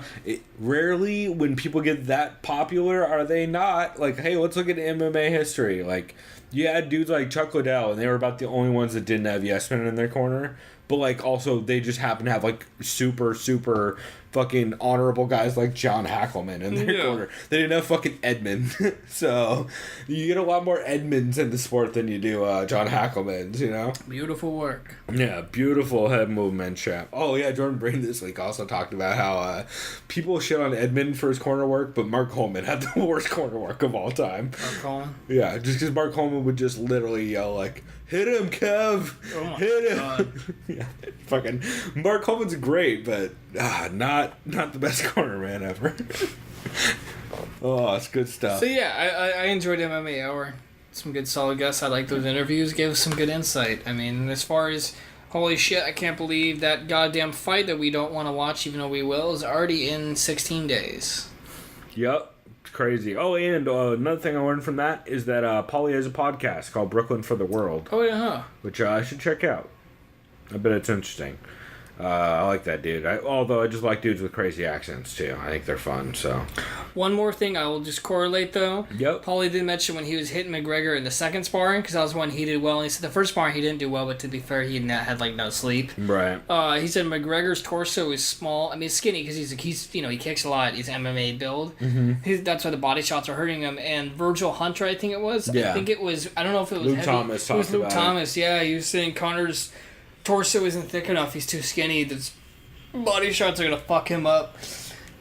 Rarely, when people get that popular, are they not? Like, hey, let's look at MMA history. Like, you had dudes like Chuck Liddell, and they were about the only ones that didn't have yes men in their corner. But, like, also, they just happen to have, like, super, super fucking honorable guys like John Hackleman in their corner. They didn't have fucking Edmund. So, you get a lot more Edmonds in the sport than you do John Hacklemans, Beautiful work. Yeah, beautiful head movement, chap. Oh, yeah, Jordan Breen this week also talked about how people shit on Edmund for his corner work, but Mark Coleman had the worst corner work of all time. Mark Coleman? Yeah, just because Mark Coleman would just literally yell, like, hit him, Kev! Oh my hit him! God. Yeah, fucking Mark Coleman's great, but not the best corner man ever. Oh, it's good stuff. So yeah, I enjoyed MMA Hour. Some good solid guests. I like those interviews. Gave us some good insight. I mean, as far as holy shit, I can't believe that goddamn fight that we don't want to watch, even though we will, is already in 16 days. Yep. Crazy. Oh, and another thing I learned from that is that Paulie has a podcast called Brooklyn for the World. Oh, yeah, huh? Which I should check out. I bet it's interesting. I like that dude. Although I just like dudes with crazy accents, too. I think they're fun, so... One more thing I will just correlate, though. Yep. Paulie did mention when he was hitting McGregor in the second sparring, because that was when he did well. And he said the first sparring he didn't do well, but to be fair, he had like, no sleep. Right. He said McGregor's torso is small. I mean, skinny, because he's he kicks a lot. He's MMA build. Mm-hmm. That's why the body shots are hurting him. And Virgil Hunter, I think it was. Yeah. I think it was, I don't know if it was Luke heavy. Thomas It was Luke about Thomas, yeah. He was saying Connor's torso isn't thick enough. He's too skinny. The body shots are going to fuck him up.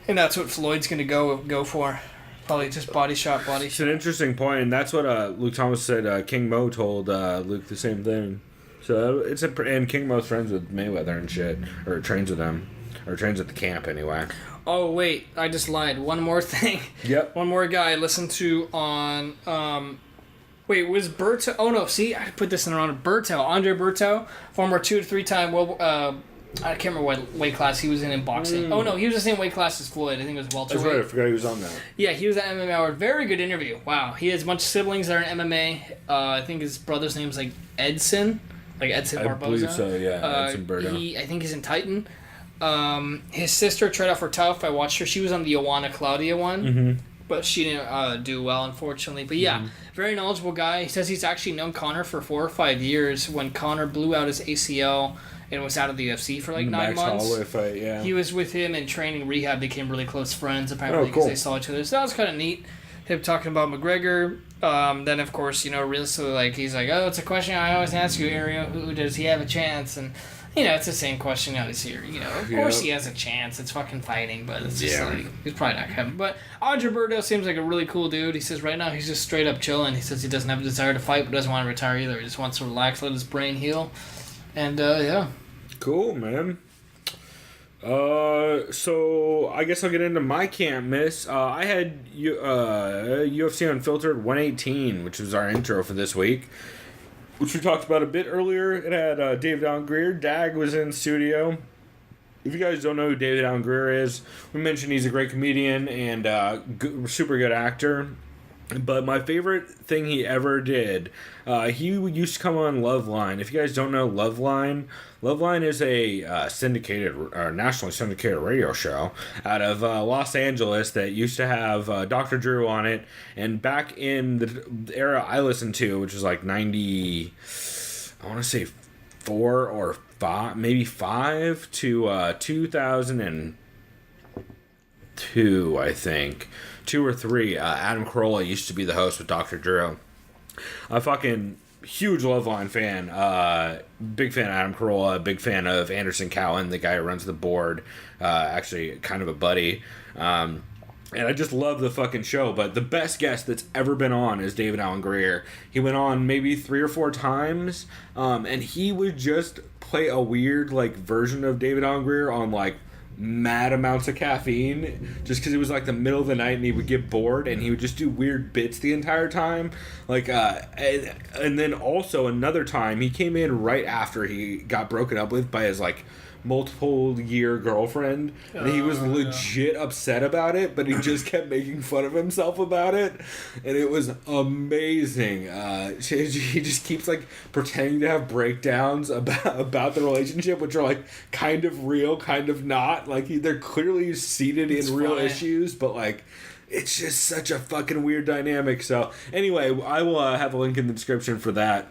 And that's what Floyd's going to go for. Probably just body shot. It's an interesting point, and that's what Luke Thomas said. King Mo told Luke the same thing. So and King Mo's friends with Mayweather and shit, or trains with them, or trains at the camp anyway. Oh wait, I just lied. One more thing. Yep. One more guy I listened to on. Wait, was Berto? Oh no, see, I put this in the wrong. Andre Berto, former 2 to 3 time world. I can't remember what weight class he was in boxing. Oh no, he was the same weight class as Floyd. I think it was welterweight. That's right. I forgot he was on that. Yeah, he was at MMA Hour. Very good interview. Wow, he has a bunch of siblings that are in MMA. I think his brother's name's like Edson, Edson Barboza. I believe so. Yeah, Edson Berto. I think he's in Titan. His sister tried out for Tough. I watched her. She was on the Joanna Claudia one, but she didn't do well, unfortunately. But yeah, very knowledgeable guy. He says he's actually known Conor for 4 or 5 years. When Conor blew out his ACL and was out of the UFC for like 9 Max months. Holloway fight, yeah. He was with him in training rehab. Became really close friends apparently because they saw each other. So that was kind of neat. Him talking about McGregor. Then of course realistically he's like, oh, it's a question I always ask you, Ariel. Who does he have a chance? And it's the same question out here. Of course he has a chance. It's fucking fighting, but it's just he's probably not coming. But Andre Berto seems like a really cool dude. He says right now he's just straight up chilling. He says he doesn't have a desire to fight, but doesn't want to retire either. He just wants to relax, let his brain heal. And yeah. Cool, man. So I guess I'll get into my can't miss. I had UFC Unfiltered 118, which was our intro for this week, which we talked about a bit earlier. It had David Allen Grier. Dag was in studio. If you guys don't know who David Allen Grier is, we mentioned he's a great comedian and super good actor. But my favorite thing he ever did, he used to come on Loveline. If you guys don't know Loveline, Loveline is a syndicated or nationally syndicated radio show out of Los Angeles that used to have Dr. Drew on it. And back in the era I listened to, which was like 90, I want to say 4 or 5, maybe 5 to 2002, I think. 2 or 3. Adam Carolla used to be the host with Dr. Drew. A fucking huge Loveline fan. Big fan of Adam Carolla. Big fan of Anderson Cowan, the guy who runs the board. Actually, kind of a buddy. And I just love the fucking show. But the best guest that's ever been on is David Allen Grier. He went on maybe 3 or 4 times. And he would just play a weird like version of David Allen Grier on like mad amounts of caffeine, just because it was like the middle of the night and he would get bored and he would just do weird bits the entire time, like and then also another time he came in right after he got broken up with by his like multiple year girlfriend, and he was legit upset about it, but he just kept making fun of himself about it, and it was amazing. He just keeps like pretending to have breakdowns about the relationship, which are like kind of real, kind of not. Like they're clearly seated in real issues, but like it's just such a fucking weird dynamic. So anyway, I will have a link in the description for that,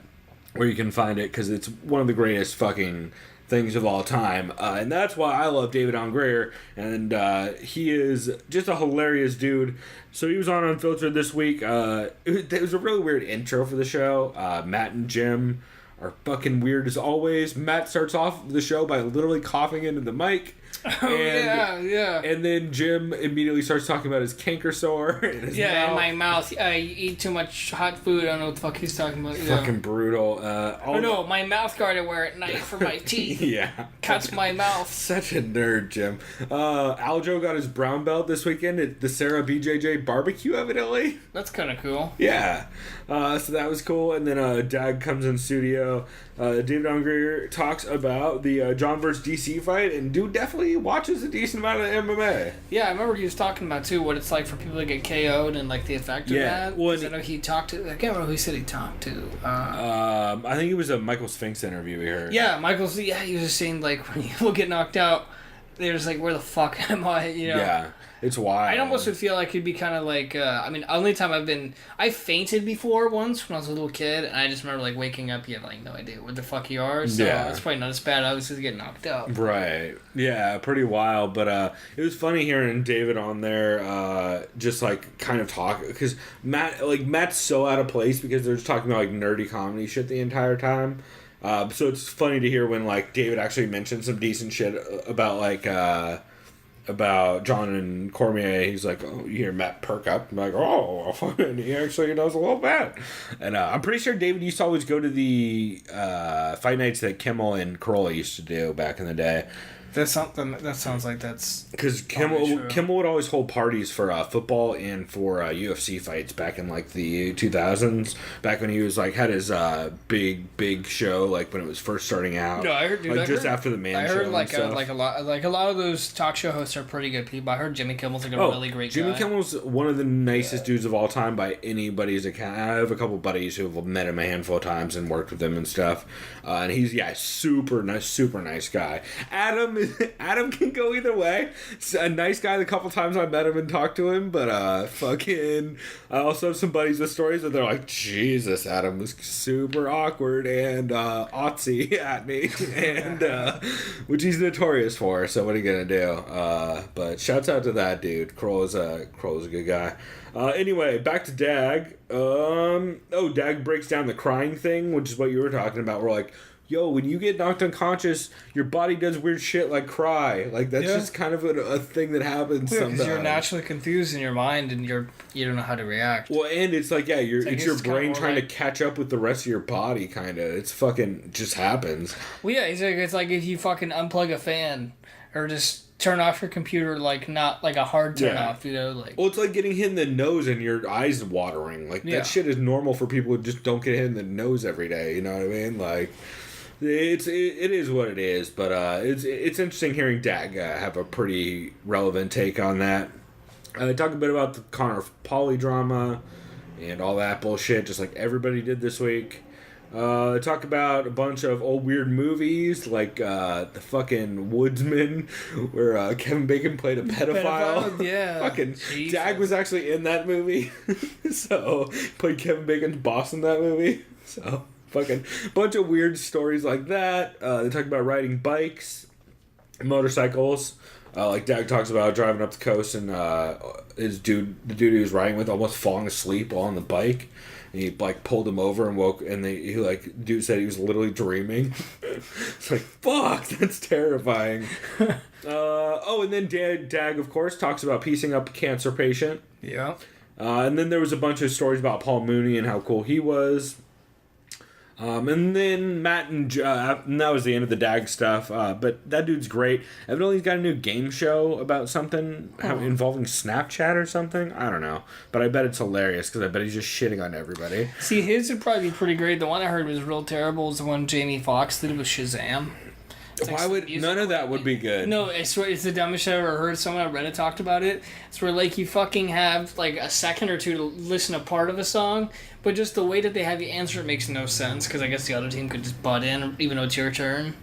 where you can find it, because it's one of the greatest fucking things of all time, and that's why I love David Allen Grier, and he is just a hilarious dude. So he was on Unfiltered this week. It was a really weird intro for the show. Matt and Jim are fucking weird as always. Matt starts off the show by literally coughing into the mic. Yeah. And then Jim immediately starts talking about his canker sore in his mouth. In my mouth. I eat too much hot food. I don't know what the fuck he's talking about. Fucking brutal. My mouth guard I wear at night for my teeth. Yeah. Cuts my mouth. Such a nerd, Jim. Aljo got his brown belt this weekend at the Sarah BJJ barbecue, evidently. That's kind of cool. Yeah. So that was cool. And then Dag comes in studio. David Allen Grier talks about the John vs. DC fight, and dude definitely watches a decent amount of MMA. Yeah, I remember he was talking about too what it's like for people to get KO'd and like the effect of that. Well, I know he talked to. I can't remember who he said he talked to. I think it was a Michael Spinks interview we heard. Yeah, Michael's. Yeah, he was just saying like when people get knocked out, they're just like, where the fuck am I? You know. Yeah. It's wild. I almost would feel like it'd be kind of like, only time I fainted before once when I was a little kid, and I just remember like waking up, you have like no idea where the fuck you are, so it's probably not as bad. I was just getting knocked out. Right. Yeah, pretty wild, but it was funny hearing David on there, just like kind of talk, because Matt's so out of place because they're just talking about like nerdy comedy shit the entire time. So it's funny to hear when like David actually mentioned some decent shit about like, about John and Cormier. He's like, oh, you hear Matt perk up. I'm like, oh, and he actually knows a little bit. And I'm pretty sure David used to always go to the fight nights that Kimmel and Carolla used to do back in the day. That's something. That sounds like that's because Kimmel would always hold parties for football and for UFC fights back in like the 2000s. Back when he was like had his big show, like when it was first starting out. No, I heard. Dude, like just after the Man Show. I heard like a lot of those talk show hosts are pretty good people. I heard Jimmy Kimmel's like a really great guy. Jimmy Kimmel's one of the nicest dudes of all time by anybody's account. I have a couple buddies who have met him a handful of times and worked with him and stuff. And he's super nice guy. Adam can go either way. He's a nice guy the couple times I met him and talked to him, but I also have some buddies with stories that they're like, Jesus, Adam was super awkward and Otzi at me, and which he's notorious for, so what are you gonna do? But shouts out to that dude. Kroll's a good guy. Anyway, back to Dag. Dag breaks down the crying thing, which is what you were talking about. We're like, yo, when you get knocked unconscious, your body does weird shit like cry. Like, that's just kind of a thing that happens sometimes. Because you're naturally confused in your mind and you don't know how to react. Well, and it's like, it's your brain trying to catch up with the rest of your body, kind of. It's fucking just happens. Well, yeah, it's like if you fucking unplug a fan or just turn off your computer, like not like a hard turn off, you know, like. Well, it's like getting hit in the nose and your eyes watering. Like, that shit is normal for people who just don't get hit in the nose every day, you know what I mean? Like, it is what it is, but it's interesting hearing Dag have a pretty relevant take on that. Talk a bit about the Connor Pauly drama, and all that bullshit, just like everybody did this week. They talk about a bunch of old weird movies, like the fucking Woodsman, where Kevin Bacon played a pedophile. Yeah. Fucking Jesus. Dag was actually in that movie. So, played Kevin Bacon's boss in that movie. So, fucking bunch of weird stories like that. They talk about riding bikes, motorcycles. Like Dag talks about driving up the coast and the dude he was riding with almost falling asleep while on the bike. And he like pulled him over and woke, and dude said he was literally dreaming. It's like, fuck, that's terrifying. And then Dag of course talks about piecing up a cancer patient. Yeah. And then there was a bunch of stories about Paul Mooney and how cool he was. And then Matt and that was the end of the Dag stuff. But that dude's great. Evidently, he's got a new game show about something involving Snapchat or something. I don't know, but I bet it's hilarious because I bet he's just shitting on everybody. See, his would probably be pretty great. The one I heard was real terrible was the one Jamie Foxx did with Shazam. Why would none of that would be good? No, I swear it's the dumbest shit I've ever heard. Someone on Reddit talked about it. It's where like you fucking have like a second or two to listen to part of a song, but just the way that they have you answer it makes no sense because I guess the other team could just butt in even though it's your turn.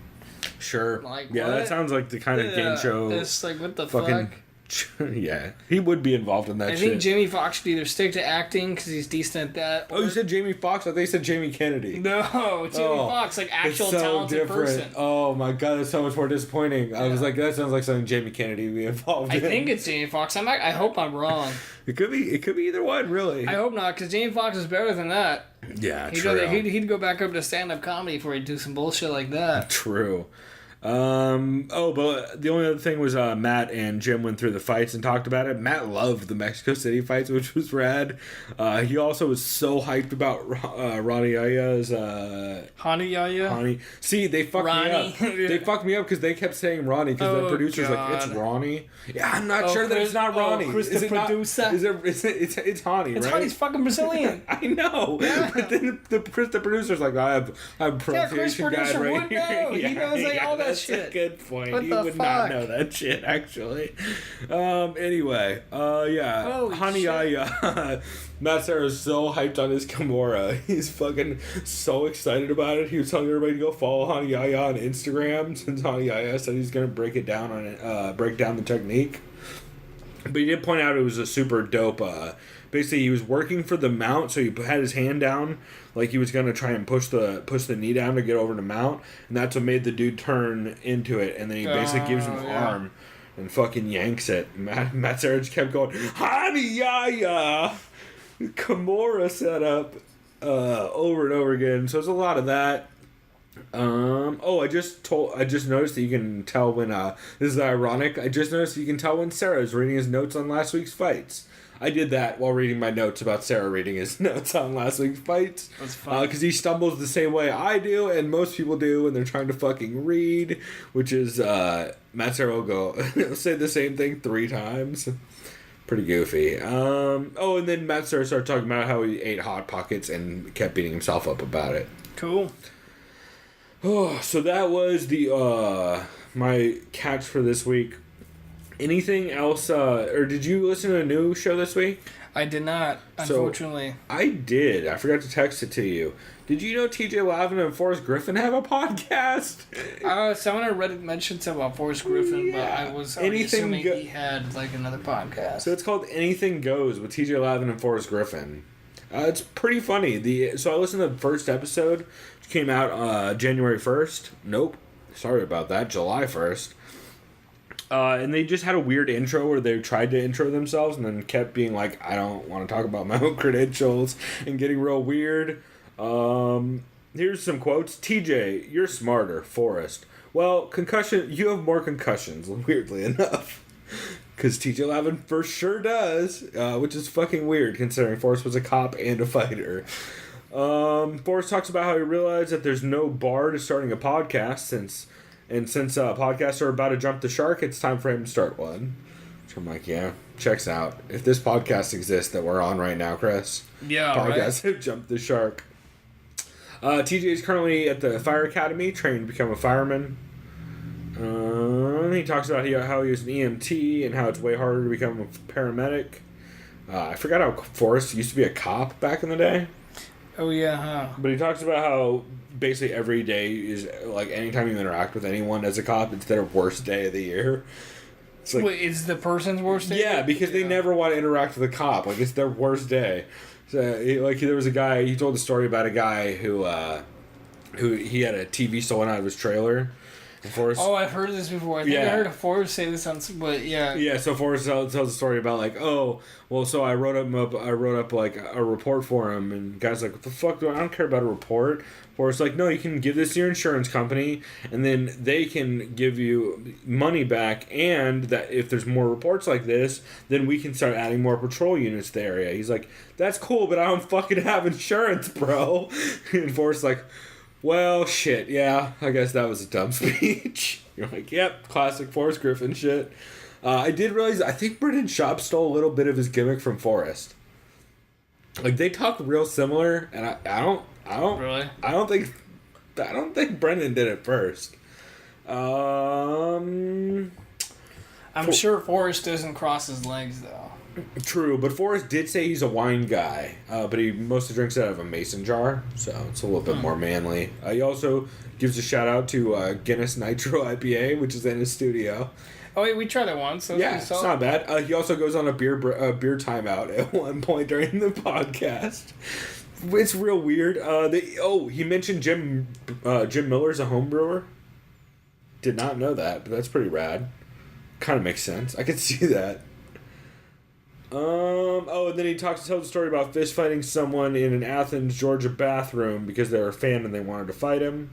Sure. Like, yeah, what? That sounds like the kind of game show. It's like what the fucking fuck. Yeah, he would be involved in that I shit. think Jamie Foxx should either stick to acting because he's decent at that. Oh, you said Jamie Foxx? I thought you said Jamie Kennedy. No, Jamie Foxx, like actual it's so talented different. person. Oh my god, that's so much more disappointing. I was like, that sounds like something Jamie Kennedy would be involved in. I think it's Jamie Foxx. I hope I'm wrong. It could be either one, really. I hope not, because Jamie Foxx is better than that. Yeah, He'd true. He'd go back up to stand-up comedy before he'd do some bullshit like that. True. But the only other thing was Matt and Jim went through the fights and talked about it. Matt loved the Mexico City fights, which was rad. He also was so hyped about Ronnie Aya's Hani Yaya? Ronnie. See, they fucked me up. They fucked me up because they kept saying Ronnie because the producer's like, it's Ronnie. Yeah, I'm not sure that it's not Ronnie. Chris is the it not- producer? It's Hani, It's right? Hani's fucking Brazilian. I know, but then Chris the producer's like, I have a pronunciation guide producer right would here. know. He knows, like, all that that's shit. a good point. What He the would not fuck? know that shit actually. Anyway, yeah, Holy Hani shit. Yaya. Matt Serra is so hyped on his Kimura. He's fucking so excited about it. He was telling everybody to go follow Hani Yaya on Instagram since Hani Yaya said he's gonna break down the technique. But he did point out it was a super dope. Basically, he was working for the mount, so he had his hand down like he was gonna try and push the knee down to get over the mount, and that's what made the dude turn into it. And then he basically gives him the arm and fucking yanks it. Matt Serra just kept going, Hani Yaya, Kimura setup, over and over again. So there's a lot of that. I just noticed that you can tell when this is ironic. I just noticed you can tell when Sarah's reading his notes on last week's fights. I did that while reading my notes about Sarah reading his notes on last week's fights. That's fun. Because he stumbles the same way I do, and most people do when they're trying to fucking read, which is Matt Sarah will say the same thing 3 times. Pretty goofy. And then Matt Sarah started talking about how he ate Hot Pockets and kept beating himself up about it. Cool. Oh, so that was the my catch for this week. Anything else? Or did you listen to a new show this week? I did not, unfortunately. I did. I forgot to text it to you. Did you know TJ Lavin and Forrest Griffin have a podcast? Someone on Reddit mentioned something about Forrest Griffin, but I was already assuming he had like another podcast. So it's called Anything Goes with TJ Lavin and Forrest Griffin. It's pretty funny. So I listened to the first episode, which came out January 1st. Nope. Sorry about that. July 1st. And they just had a weird intro where they tried to intro themselves and then kept being like, I don't want to talk about my own credentials, and getting real weird. Here's some quotes. TJ, you're smarter. Forrest. Well, concussion. You have more concussions, weirdly enough. Because TJ Lavin for sure does, which is fucking weird considering Forrest was a cop and a fighter. Forrest talks about how he realized that there's no bar to starting a podcast since podcasts are about to jump the shark, it's time for him to start one. Which I'm like, yeah, checks out. If this podcast exists that we're on right now, Chris, podcasts have jumped the shark. TJ is currently at the fire academy, training to become a fireman. He talks about how he was an EMT and how it's way harder to become a paramedic. I forgot how Forrest used to be a cop back in the day. Oh, yeah, huh? But he talks about how basically every day is, like, anytime you interact with anyone as a cop, it's their worst day of the year. It's like, Wait, it's the person's worst day? yeah, because they never want to interact with a cop. Like, it's their worst day. So, there was a guy, he told a story about a guy who he had a TV stolen out of his trailer. And Forrest, Oh, I've heard this before. I think I heard a Forrest say this on, but yeah. Yeah, so Forrest tells a story about like, oh, well, so I wrote up like a report for him, and the guy's like, what the fuck? I don't care about a report. Forrest's like, no, you can give this to your insurance company, and then they can give you money back, and that if there's more reports like this, then we can start adding more patrol units to the area. He's like, that's cool, but I don't fucking have insurance, bro. And Forrest's like, well, shit, yeah, I guess that was a dumb speech. You're like, yep, classic Forrest Griffin shit. I did realize, I think Brendan Schaub stole a little bit of his gimmick from Forrest. Like, they talk real similar, and I don't Really? I don't think Brendan did it first. I'm sure Forrest doesn't cross his legs, though. True, but Forrest did say he's a wine guy, but he mostly drinks out of a mason jar, so it's a little bit more manly. He also gives a shout out to Guinness Nitro IPA, which is in his studio. Oh, wait, we tried it once. So Yeah, it's not bad. He also goes on a beer timeout at one point during the podcast. It's real weird. He mentioned Jim Miller's a home brewer. Did not know that, but that's pretty rad. Kind of makes sense. I could see that. And then he tells a story about fist fighting someone in an Athens, Georgia bathroom because they were a fan and they wanted to fight him.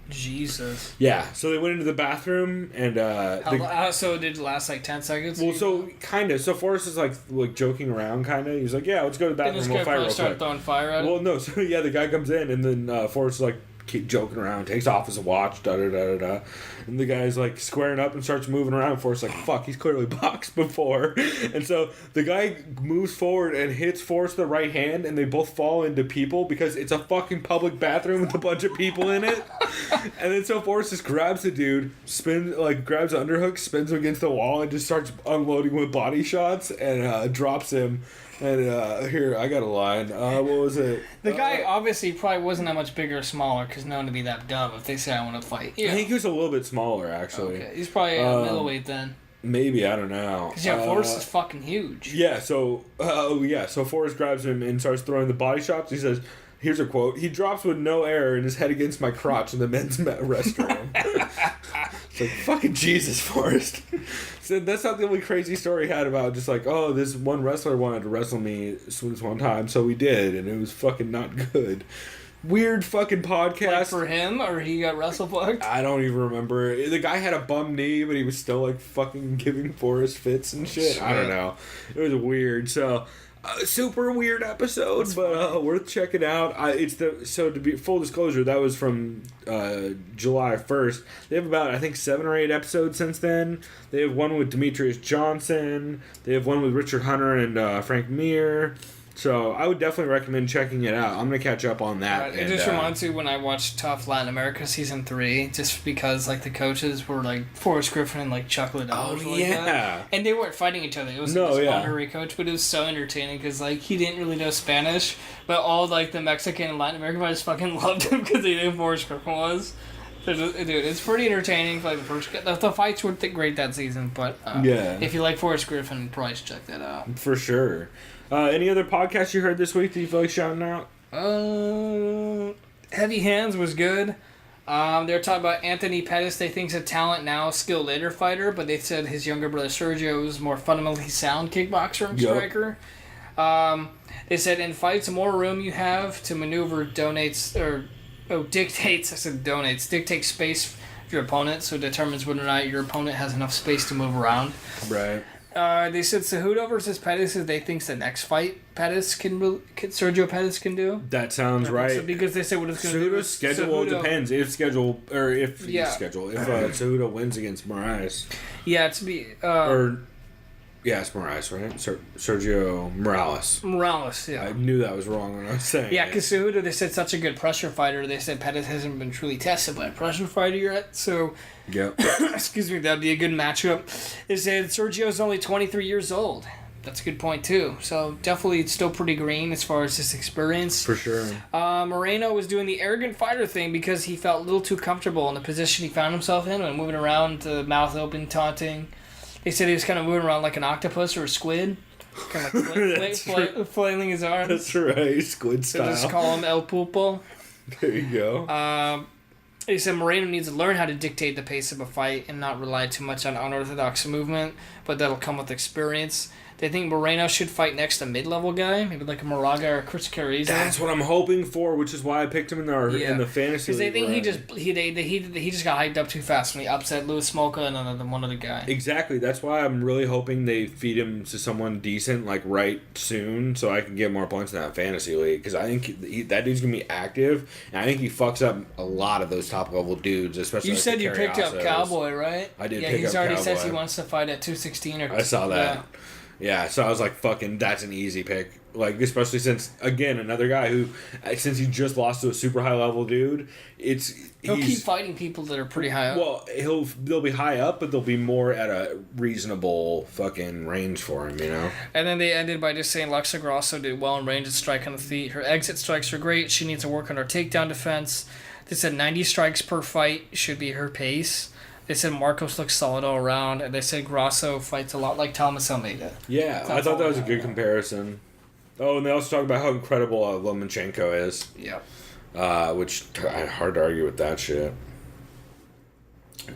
Jesus. Yeah, so they went into the bathroom and So it did last like 10 seconds? well, so kind of. So Forrest is like joking around, kind of. He's like, "Yeah, let's go to the And bathroom. this We'll guy fight real probably started quick." throwing fire at him? Well, no. So yeah, the guy comes in and then Forrest is like keep joking around, takes off his watch, da da da da da, and the guy's like squaring up and starts moving around. Forrest's like, "Fuck, he's clearly boxed before," and so the guy moves forward and hits Forrest with the right hand, and they both fall into people because it's a fucking public bathroom with a bunch of people in it. And then so Forrest just grabs the dude, grabs the underhook, spins him against the wall, and just starts unloading with body shots and drops him. And here, I got a line. What was it? The guy obviously probably wasn't that much bigger or smaller because known to be that dumb if they say I want to fight. Yeah. I think he was a little bit smaller, actually. Okay, he's probably middleweight then. Maybe, I don't know. Because Forrest is fucking huge. Yeah, so Forrest grabs him and starts throwing the body shots. He says, here's a quote, "He drops with no air and his head against my crotch in the men's restroom." It's like, fucking Jesus, Forrest. So that's not the only crazy story he had about just like, oh, this one wrestler wanted to wrestle me this one time, so we did, and it was fucking not good. Weird fucking podcast. Like for him, or he got wrestle-fucked? I don't even remember. The guy had a bum knee, but he was still like fucking giving Forrest fits and shit. I don't know. It was weird. So, super weird episode, but worth checking out. To be full disclosure, that was from July 1st. They have about, I think, 7 or 8 episodes since then. They have one with Demetrius Johnson. They have one with Richard Hunter and Frank Mir. So I would definitely recommend checking it out. I'm going to catch up on that. Right. It just reminds me when I watched Tough Latin America Season 3, just because like the coaches were like Forrest Griffin and like Chuck Liddell. Oh, like yeah. That. And they weren't fighting each other. It was this honorary coach, but it was so entertaining because like he didn't really know Spanish, but all like the Mexican and Latin American guys fucking loved him because they knew who Forrest Griffin was. So, dude, it's pretty entertaining. Like the fights were great that season, but if you like Forrest Griffin, probably should check that out. For sure. Any other podcasts you heard this week that you feel like shouting out? Heavy Hands was good. They're talking about Anthony Pettis. They think he's a talent now, skill later fighter, but they said his younger brother Sergio is more fundamentally sound kickboxer and striker. They said in fights, the more room you have to maneuver dictates space for your opponent, so it determines whether or not your opponent has enough space to move around. Right. They said Cejudo versus Pettis is they think's the next fight Sergio Pettis can do. That sounds right. So because they said what it's going to do. Cejudo's schedule depends if Cejudo wins against Moraes. Yeah, to be it's Moraes, right? Sergio Morales. Morales, yeah. I knew that was wrong when I was saying. Yeah, because Cejudo, they said such a good pressure fighter. They said Pettis hasn't been truly tested by a pressure fighter yet, so. Yep. Excuse me, that'd be a good matchup. They said Sergio's only 23 years old. That's a good point, too. So definitely it's still pretty green as far as his experience. For sure. Moreno was doing the arrogant fighter thing because he felt a little too comfortable in the position he found himself in and moving around, the mouth open, taunting. They said he was kind of moving around like an octopus or a squid. Kind of like flailing his arms. That's right, squid style. So just call him El Pulpo. There you go. He said Moreno needs to learn how to dictate the pace of a fight and not rely too much on unorthodox movement, but that'll come with experience. They think Moreno should fight next a mid-level guy, maybe like a Moraga or a Chris Carrizo. That's what I'm hoping for, which is why I picked him in the fantasy league. Because they think he just got hyped up too fast when he upset Louis Smolka and one other guy. Exactly. That's why I'm really hoping they feed him to someone decent like right soon, so I can get more points in that fantasy league. Because I think that dude's gonna be active, and I think he fucks up a lot of those top level dudes, especially. You like said you picked up Cowboy, right? I did. Yeah, pick he's up already Cowboy. says he wants to fight at 216 or. I saw that. Yeah, so I was like, fucking, that's an easy pick. Like, especially since, again, another guy who, since he just lost to a super high level dude, he'll keep fighting people that are pretty high up. Well, they'll be high up, but they'll be more at a reasonable fucking range for him, you know? And then they ended by just saying Luxa Grosso did well in range and strike on the feet. Her exit strikes are great. She needs to work on her takedown defense. They said 90 strikes per fight should be her pace. They said Marcos looks solid all around, and they said Grasso fights a lot like Thomas Almeida. Yeah, I thought that was a good comparison. Oh, and they also talk about how incredible Lomachenko is. Yeah. Which, hard to argue with that shit.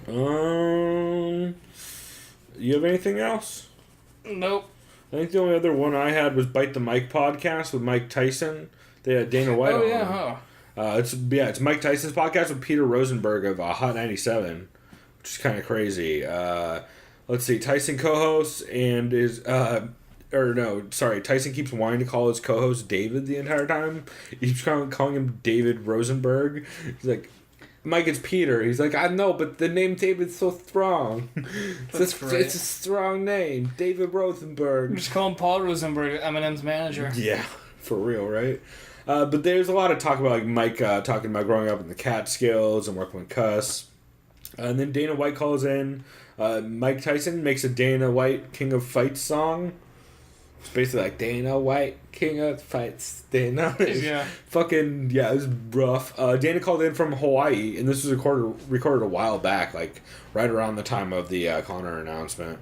You have anything else? Nope. I think the only other one I had was Bite the Mic podcast with Mike Tyson. They had Dana White on. Oh, yeah, huh. It's Mike Tyson's podcast with Peter Rosenberg of Hot 97. Which is kind of crazy. Let's see. Tyson co-hosts and is... Tyson keeps wanting to call his co-host David the entire time. He keeps calling him David Rosenberg. He's like, Mike, it's Peter. He's like, I know, but the name David's so strong. It's a strong name. David Rosenberg. Just call him Paul Rosenberg, Eminem's manager. Yeah, for real, right? But there's a lot of talk about like Mike talking about growing up in the Catskills and working with Cuss. And then Dana White calls in. Mike Tyson makes a Dana White King of Fights song. It's basically like Dana White King of Fights. Dana. Yeah. Fucking, yeah, it was rough. Dana called in from Hawaii, and this was recorded a while back, like right around the time of the Conor announcement.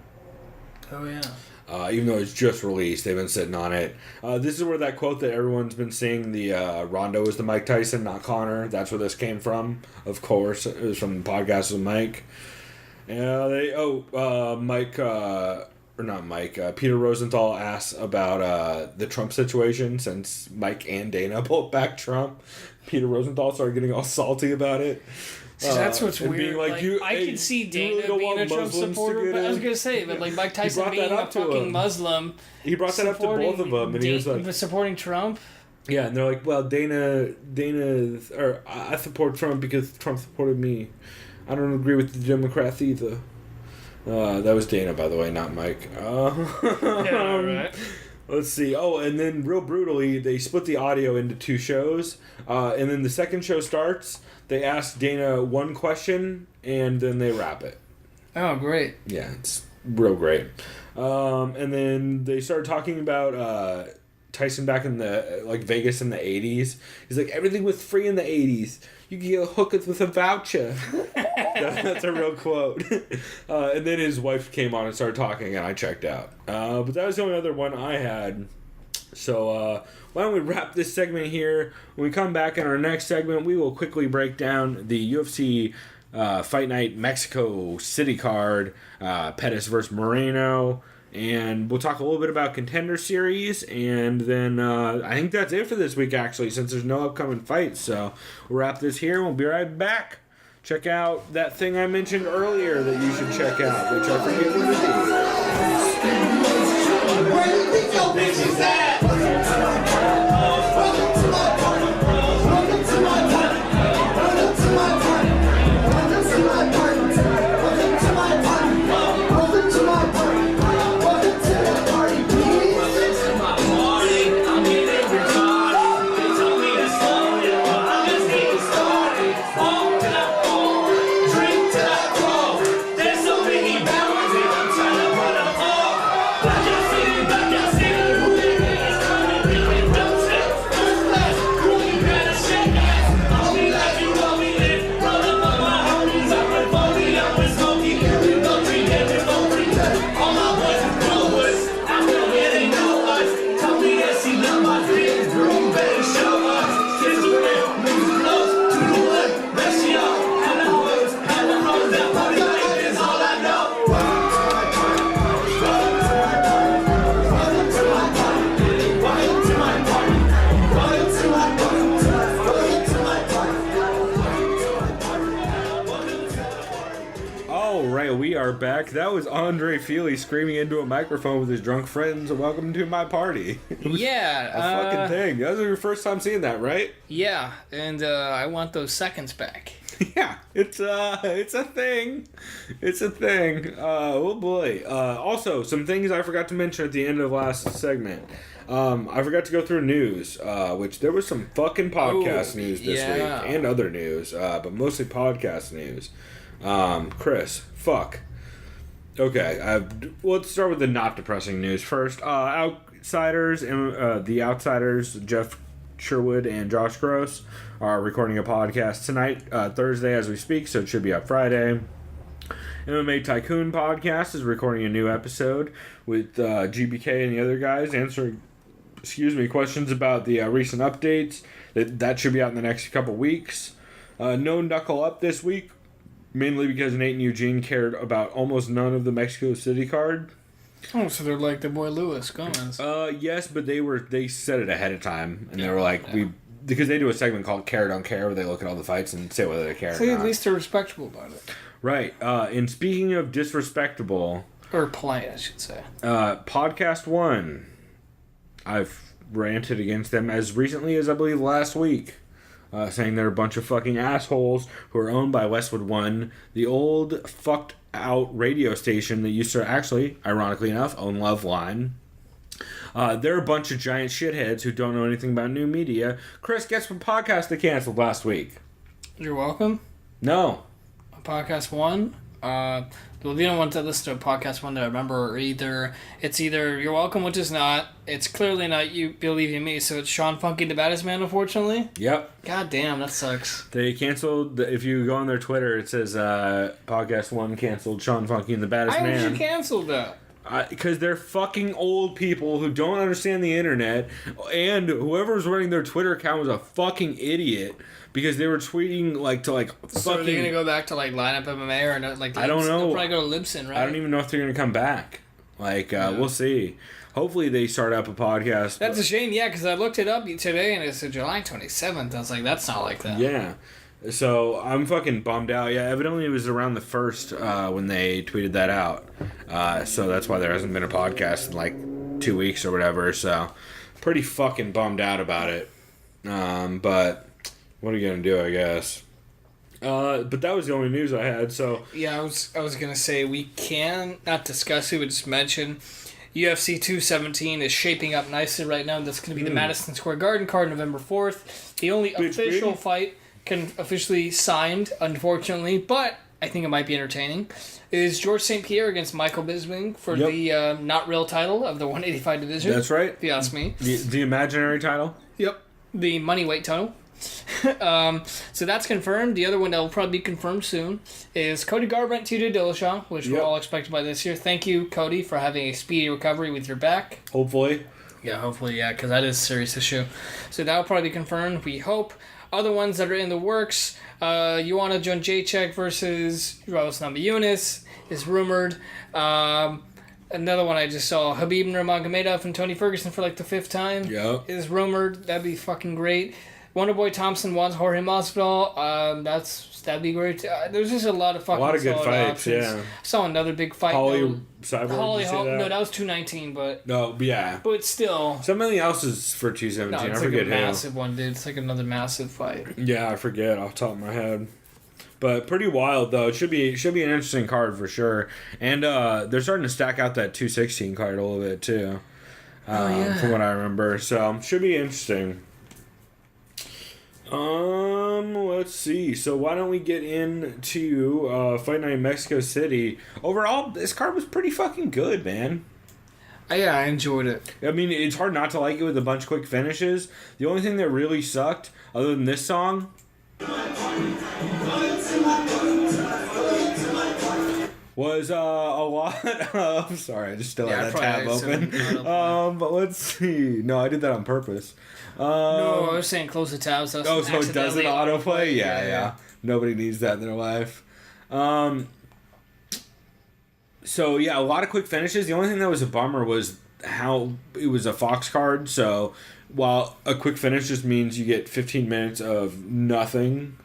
Oh, yeah. Even though it's just released, they've been sitting on it. This is where that quote that everyone's been saying, the Rondo is the Mike Tyson, not Conor. That's where this came from. Of course, it was from the podcast with Mike. Peter Rosenthal asks about the Trump situation, since Mike and Dana both backed Trump. Peter Rosenthal started getting all salty about it. See, that's what's weird. Being like, I could see Dana being a Trump supporter, but I was going to say, but like Mike Tyson being a fucking Muslim. He brought that up to both of them, and he was like... supporting Trump? Yeah, and they're like, well, I support Trump because Trump supported me. I don't agree with the Democrats either. That was Dana, by the way, not Mike. Yeah, right. Let's see. Oh, and then real brutally, they split the audio into two shows. And then the second show starts. They ask Dana one question, and then they wrap it. Oh, great. Yeah, it's real great. And then they started talking about Tyson back in the Vegas in the 80s. He's like, everything was free in the 80s. You could get hookers with a voucher. That's a real quote. And then his wife came on and started talking, and I checked out. But that was the only other one I had. So why don't we wrap this segment here? When we come back in our next segment, we will quickly break down the UFC Fight Night Mexico City card, Pettis versus Moreno. And we'll talk a little bit about Contender Series, and then I think that's it for this week, actually, since there's no upcoming fights. So we'll wrap this here, and we'll be right back. Check out that thing I mentioned earlier that you should check out, which I forget what it is. back. That was Andre Feely screaming into a microphone with his drunk friends, "Welcome to my party." Yeah. A fucking thing. That was your first time seeing that, right? Yeah, and I want those seconds back. Yeah, it's a thing. It's a thing. Oh boy. Also, some things I forgot to mention at the end of last segment. I forgot to go through news, which there was some fucking podcast news this week and other news, but mostly podcast news. Chris, fuck. Okay, let's start with the not depressing news first. Outsiders, the Outsiders, Jeff Sherwood and Josh Gross are recording a podcast tonight, Thursday as we speak, so it should be up Friday. MMA Tycoon Podcast is recording a new episode with GBK and the other guys answering questions about the recent updates. That should be out in the next couple weeks. No Knuckle Up this week, mainly because Nate and Eugene cared about almost none of the Mexico City card. Oh, so they're like the boy Luis Gomez. Yes, but they said it ahead of time, and they were like, because they do a segment called Care Don't Care, where they look at all the fights and say whether they care So or not. at least they're respectable about it. Right. And speaking of disrespectable... Or polite, I should say. Podcast One. I've ranted against them as recently as, I believe, last week. Saying they're a bunch of fucking assholes who are owned by Westwood One, the old fucked out radio station that used to actually, ironically enough, own Loveline. They're a bunch of giant shitheads who don't know anything about new media. Chris, guess what podcast they canceled last week? You're welcome. No. Podcast One. The only ones that listen to Podcast One that I remember are either You're Welcome, which is not. It's clearly not You Believe in Me, so it's Sean Funky the Baddest Man, unfortunately. Yep. God damn, that sucks. They canceled, if you go on their Twitter, it says Podcast One canceled Sean Funky and the Baddest Man. Why would you cancel that? Because they're fucking old people who don't understand the internet, and whoever's running their Twitter account was a fucking idiot because they were tweeting So are they gonna go back to like lineup MMA or not? Like I don't know. They'll probably go to Libsyn, right? I don't even know if they're gonna come back. We'll see. Hopefully they start up a podcast. That's a shame, yeah, because I looked it up today and it said July 27th. I was like, that's not like that. Yeah. So I'm fucking bummed out. Yeah, evidently it was around the 1st when they tweeted that out. So that's why there hasn't been a podcast in like 2 weeks or whatever. So pretty fucking bummed out about it. But what are you gonna do, I guess? But that was the only news I had. So yeah, I was gonna say we can not discuss it, but just mention UFC 217 is shaping up nicely right now. That's gonna be the Madison Square Garden card, November 4th. The only official fight officially signed, unfortunately, but I think it might be entertaining, is George St. Pierre against Michael Bisping for the not real title of the 185 division. That's right. If you ask me. The imaginary title? Yep. The money-weight title. So that's confirmed. The other one that will probably be confirmed soon is Cody Garbrandt to Dillashaw, which we're all expected by this year. Thank you, Cody, for having a speedy recovery with your back. Hopefully. Yeah, hopefully, yeah, because that is a serious issue. So that will probably be confirmed, we hope. Other ones that are in the works, Joanna Jędrzejczyk versus Rose Namajunas is rumored. Another one I just saw, Khabib Nurmagomedov and Tony Ferguson for like the 5th time is rumored. That'd be fucking great. Wonderboy Thompson wants Jorge Masvidal. That'd be great. There's just a lot of fucking good fights. options. Yeah. Saw another big fight. Holly Cyborg. No, that was 219, but no, yeah. But still, something else is for 217. no, it's I forget like a massive one, dude. It's like another massive fight. Yeah, I forget off the top of my head. But pretty wild though. It should be an interesting card for sure. And they're starting to stack out that 216 card a little bit too. From what I remember. So should be interesting. Let's see. So why don't we get into Fight Night in Mexico City? Overall, this card was pretty fucking good, man. Yeah, I enjoyed it. I mean, it's hard not to like it with a bunch of quick finishes. The only thing that really sucked, other than this song, was a lot of... Sorry, I just still had that tab open. But let's see. No, I did that on purpose. No, I was saying close the tabs. So it doesn't autoplay? Yeah. Nobody needs that in their life. So, yeah, a lot of quick finishes. The only thing that was a bummer was how it was a Fox card. So, while a quick finish just means you get 15 minutes of nothing,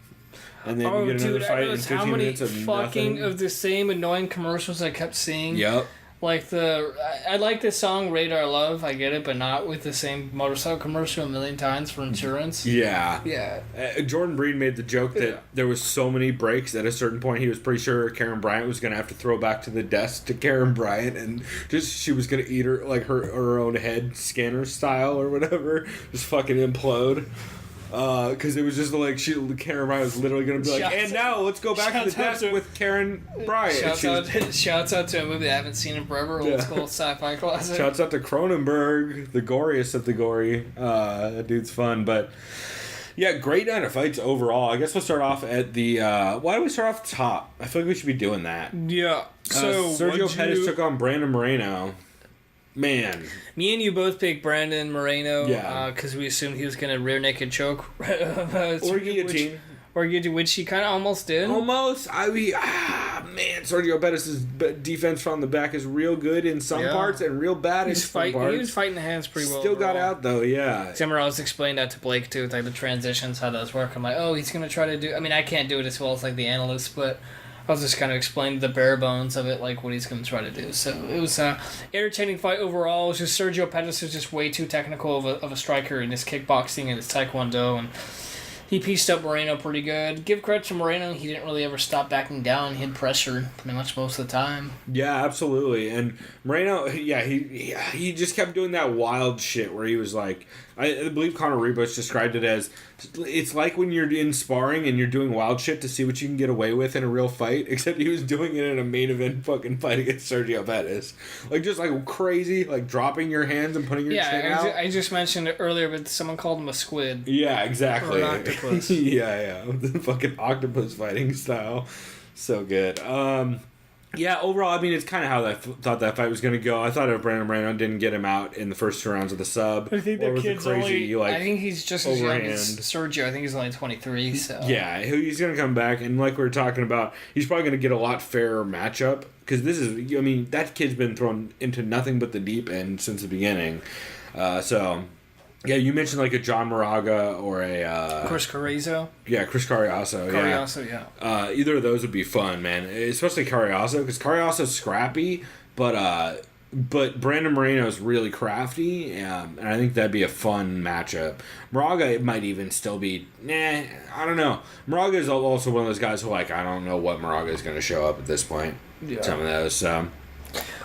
and then you get another fight in 15 how many minutes of fucking nothing. of the same annoying commercials I kept seeing. Yep. Like I like this song Radar Love, I get it, but not with the same motorcycle commercial a million times for insurance. Yeah. Yeah. Jordan Breen made the joke that there was so many breaks at a certain point he was pretty sure Karen Bryant was going to have to throw back to the desk to Karen Bryant and just she was going to eat her own head scanner style or whatever, just fucking implode. Because it was just like Karen Bryant was literally going to be like, and now let's go back to the desk with Karen Bryant. Shouts out to a movie I haven't seen in forever, old school sci-fi classic. Shouts out to Cronenberg, the goriest of the gory. That dude's fun, but yeah, great night of fights overall. I guess we'll start off at the. Why don't we start off top? I feel like we should be doing that. Yeah. So Sergio Pettis took on Brandon Moreno. Man. Me and you both picked Brandon Moreno. Yeah. Because we assumed he was going to rear naked choke. Or guillotine. Which he kind of almost did. Almost. Man, Sergio Pettis' defense from the back is real good in some parts and real bad in some parts. He was fighting the hands pretty well. Still got out, though, yeah. I was explaining that to Blake, too, with like the transitions, how those work. I'm like, oh, he's going to try to do... I mean, I can't do it as well as like the analysts, but... I was just kind of explaining the bare bones of it, like what he's going to try to do. So it was an entertaining fight overall. It was just Sergio Pettis is just way too technical of a striker in his kickboxing and his taekwondo, and he pieced up Moreno pretty good. Give credit to Moreno; he didn't really ever stop backing down. He had pressure pretty much most of the time. Yeah, absolutely. And Moreno, he just kept doing that wild shit where he was like, I believe Conor Rebus described it as, it's like when you're in sparring and you're doing wild shit to see what you can get away with in a real fight, except he was doing it in a main event fucking fight against Sergio Pettis. Like, just like crazy, like dropping your hands and putting your chin out. I just mentioned it earlier, but someone called him a squid. Yeah, exactly. Or an octopus. yeah. The fucking octopus fighting style. So good. Yeah, overall, I mean, it's kind of how I thought that fight was going to go. I thought if Brandon Moreno didn't get him out in the first 2 rounds of the sub, I think or kid's crazy, I think he's just as young as Sergio. I think he's only 23, so... Yeah, he's going to come back, and like we were talking about, he's probably going to get a lot fairer matchup, because this is, I mean, that kid's been thrown into nothing but the deep end since the beginning. Yeah, you mentioned like a John Moraga or a... Chris Carrizo. Yeah, Chris Carriazo. Yeah. Either of those would be fun, man. Especially Carriazo, because Carriazo's scrappy, but Brandon Moreno's really crafty, and I think that'd be a fun matchup. Moraga, it might even still be... I don't know. Moraga is also one of those guys who, like, I don't know what Moraga is going to show up at this point. Yeah. Some of those,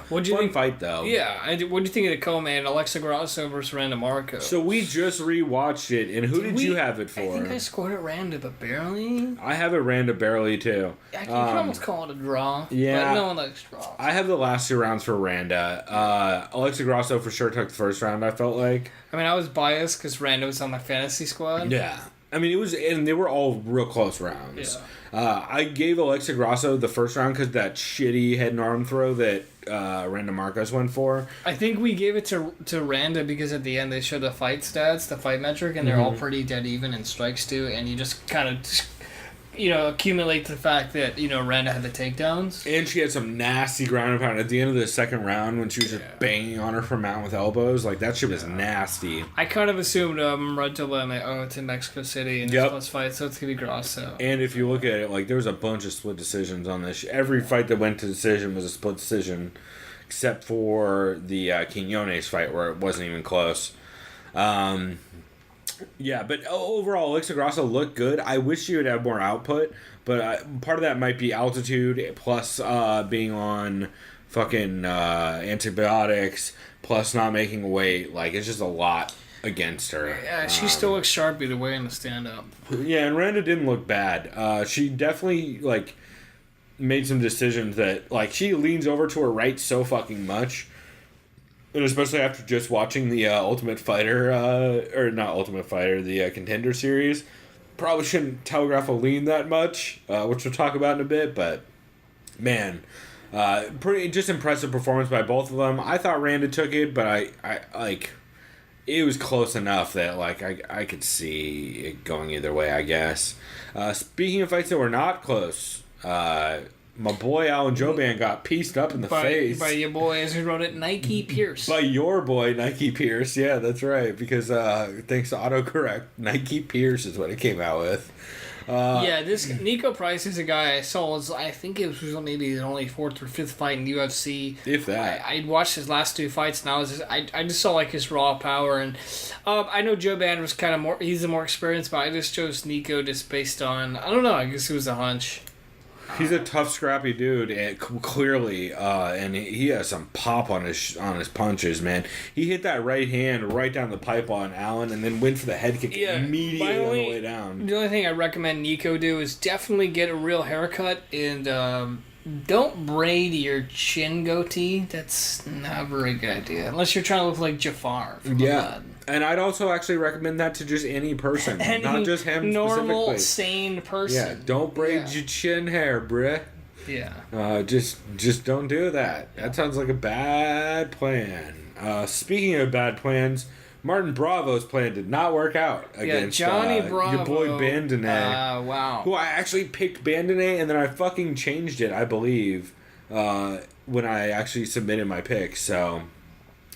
What do you think? Fight though. Yeah, what do you think of the co-main Alexa Grasso versus Randa Marco? So we just rewatched it, and who did you have it for? I think I scored it Randa, but barely. I have it Randa barely too. I can almost call it a draw. Yeah, but no one likes draws. I have the last 2 rounds for Randa. Alexa Grasso for sure took the first round. I felt like. I mean, I was biased because Randa was on my fantasy squad. Yeah, I mean it was, and they were all real close rounds. Yeah. I gave Alexa Grasso the first round because that shitty head and arm throw that Randa Marcos went for. I think we gave it to Randa because at the end they showed the fight stats, the fight metric, and they're all pretty dead even in strikes too, and you just kind of accumulate the fact that Randa had the takedowns, and she had some nasty ground and pound at the end of the second round when she was just banging on her from mount with elbows. Like that shit was nasty. I kind of assumed Rudula, like, it's in Mexico City and it's plus fight, so it's gonna be Grasso. And if you look at it, like there was a bunch of split decisions on this. Every fight that went to decision was a split decision, except for the Quinones fight where it wasn't even close. Yeah, but overall, Alexa Grasso looked good. I wish she would have more output, but part of that might be altitude, plus being on fucking antibiotics, plus not making weight. Like, it's just a lot against her. Yeah, she still looks sharp either way in the stand-up. Yeah, and Randa didn't look bad. She definitely, like, made some decisions that, like, she leans over to her right so fucking much. And especially after just watching the Ultimate Fighter, or not Ultimate Fighter, the Contender series. Probably shouldn't telegraph a lean that much, which we'll talk about in a bit, but man, pretty just impressive performance by both of them. I thought Randa took it, but I like, it was close enough that like I could see it going either way, I guess. Speaking of fights that were not close, my boy Alan Joban got pieced up in the face. By your boy, as he wrote it, Nike Pierce. By your boy, Nike Pierce. Yeah, that's right. Because thanks to autocorrect, Nike Pierce is what it came out with. Yeah, this Nico Price is a guy I saw. I think it was maybe his only 4th or 5th fight in the UFC. If that. I watched his last 2 fights, and I just saw like his raw power. And I know Joe Band was kind of more. He's the more experienced, but I just chose Nico just based on, I don't know. I guess it was a hunch. He's a tough, scrappy dude, and clearly, and he has some pop on his punches, man. He hit that right hand right down the pipe on Allen, and then went for the head kick immediately on the way down. The only thing I recommend Nico do is definitely get a real haircut and don't braid your chin goatee. That's not a very good idea, unless you're trying to look like Jafar from Blood. And I'd also actually recommend that to just any person, not just him normal, specifically. sane person. Yeah, don't braid your chin hair, bruh. Yeah. Just don't do that. That sounds like a bad plan. Speaking of bad plans, Martin Bravo's plan did not work out against Johnny Bravo, your boy Bandonnet. Wow. Who I actually picked Bandonnet, and then I fucking changed it, I believe, when I actually submitted my pick. So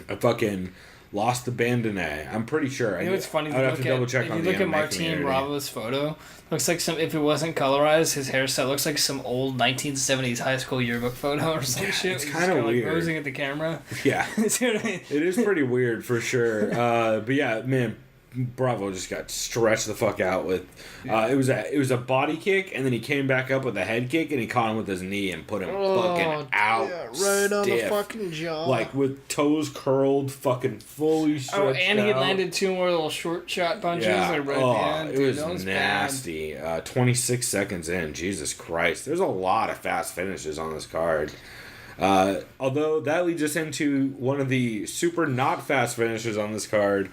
I fucking lost the Bandonnet. I'm pretty sure. You know what's funny? I would have to double check on the If you look at MMA Martin community. Bravo's photo, looks like some. If it wasn't colorized, his hairstyle looks like some old 1970s high school yearbook photo or some shit. It's He's kind of like weird. posing at the camera. Yeah. See what I mean? It is pretty weird for sure. But yeah, man, Bravo just got stretched the fuck out with. It was a body kick, and then he came back up with a head kick, and he caught him with his knee and put him fucking out. Yeah, right on the fucking jaw. Like with toes curled, fucking fully stretched out. Oh, and he landed 2 more little short shot punches. Yeah. Like right at the end. It was That was nasty. 26 seconds in. Jesus Christ. There's a lot of fast finishes on this card. Although that leads us into one of the super not fast finishes on this card.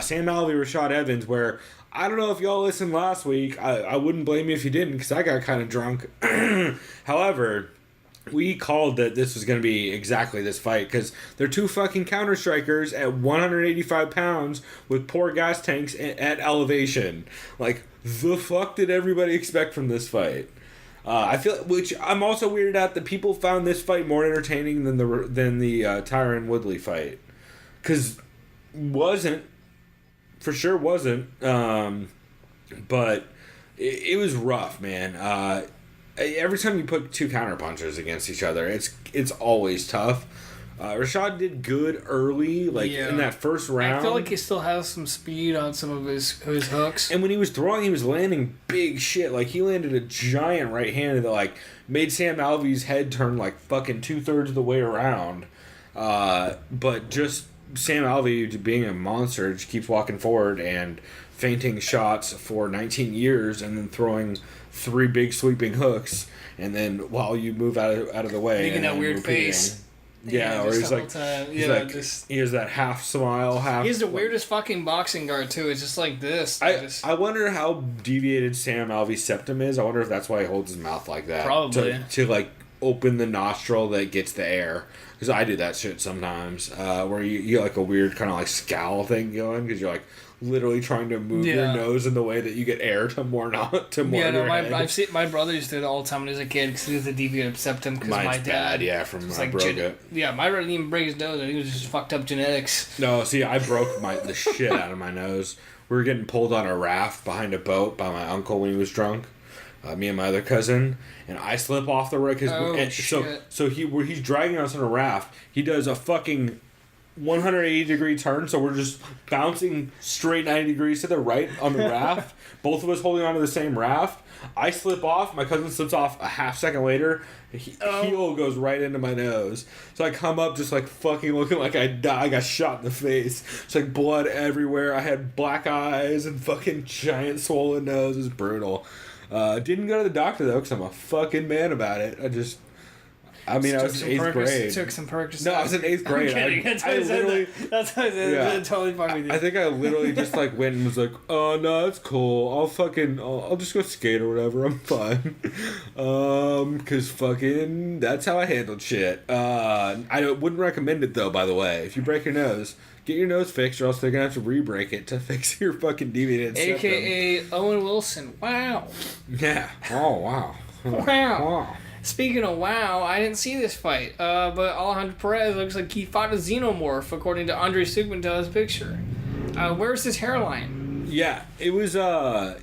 Sam Alvey, Rashad Evans, where I don't know if y'all listened last week. I wouldn't blame you if you didn't, because I got kind of drunk. However, we called that this was going to be exactly this fight, because they're 2 fucking counter strikers at 185 pounds with poor gas tanks at elevation. Like, the fuck did everybody expect from this fight? I feel, which I'm also weirded out that people found this fight more entertaining than the Tyron Woodley fight, because for sure wasn't, but it was rough, man. Every time you put 2 counter punchers against each other, it's always tough. Rashad did good early, in that first round. I feel like he still has some speed on some of his hooks. And when he was throwing, he was landing big shit. Like, he landed a giant right hand that, made Sam Alvey's head turn, fucking 2/3 of the way around. But just Sam Alvey, being a monster, just keeps walking forward and feinting shots for 19 years and then throwing 3 big sweeping hooks. And then while you move out of the way, making that weird face. Yeah, or he's like, he has that half smile, half. He's the weirdest fucking boxing guard too. It's just like this. I wonder how deviated Sam Alvey's septum is. I wonder if that's why he holds his mouth like that. Probably to open the nostril that gets the air. Because I do that shit sometimes, where you like a weird kind of scowl thing going, because you're literally trying to move your nose in the way that you get air to more head. I've seen my brother used to do it all the time when he was a kid, because he was a deviated septum. Because my dad, from when I broke it. Yeah, my brother didn't even break his nose, and he was just fucked up genetics. No, see, I broke the shit out of my nose. We were getting pulled on a raft behind a boat by my uncle when he was drunk. Me and my other cousin, and I slip off the raft. So he's dragging us on a raft. He does a fucking 180-degree turn, so we're just bouncing straight 90 degrees to the right on the raft. Both of us holding onto the same raft. I slip off. My cousin slips off a half second later. Heel goes right into my nose. So I come up just fucking looking like I died. I got shot in the face. It's blood everywhere. I had black eyes and fucking giant swollen nose. It was brutal. Didn't go to the doctor though, because I'm a fucking man about it. I was in 8th grade. Took some Percocet. No, I was in 8th grade. That's how I said that. Totally fine with you. I think I literally just went and was oh no, it's cool. I'll just go skate or whatever. I'm fine. Cause fucking that's how I handled shit. I wouldn't recommend it though. By the way, if you break your nose, get your nose fixed, or else they're gonna have to re-break it to fix your fucking deviated septum. AKA Owen Wilson. Wow. Yeah. Oh wow. Wow. Speaking of wow, I didn't see this fight, but Alejandro Perez looks like he fought a xenomorph, according to Andre Sigmantel's picture. Where's his hairline? Yeah, it was a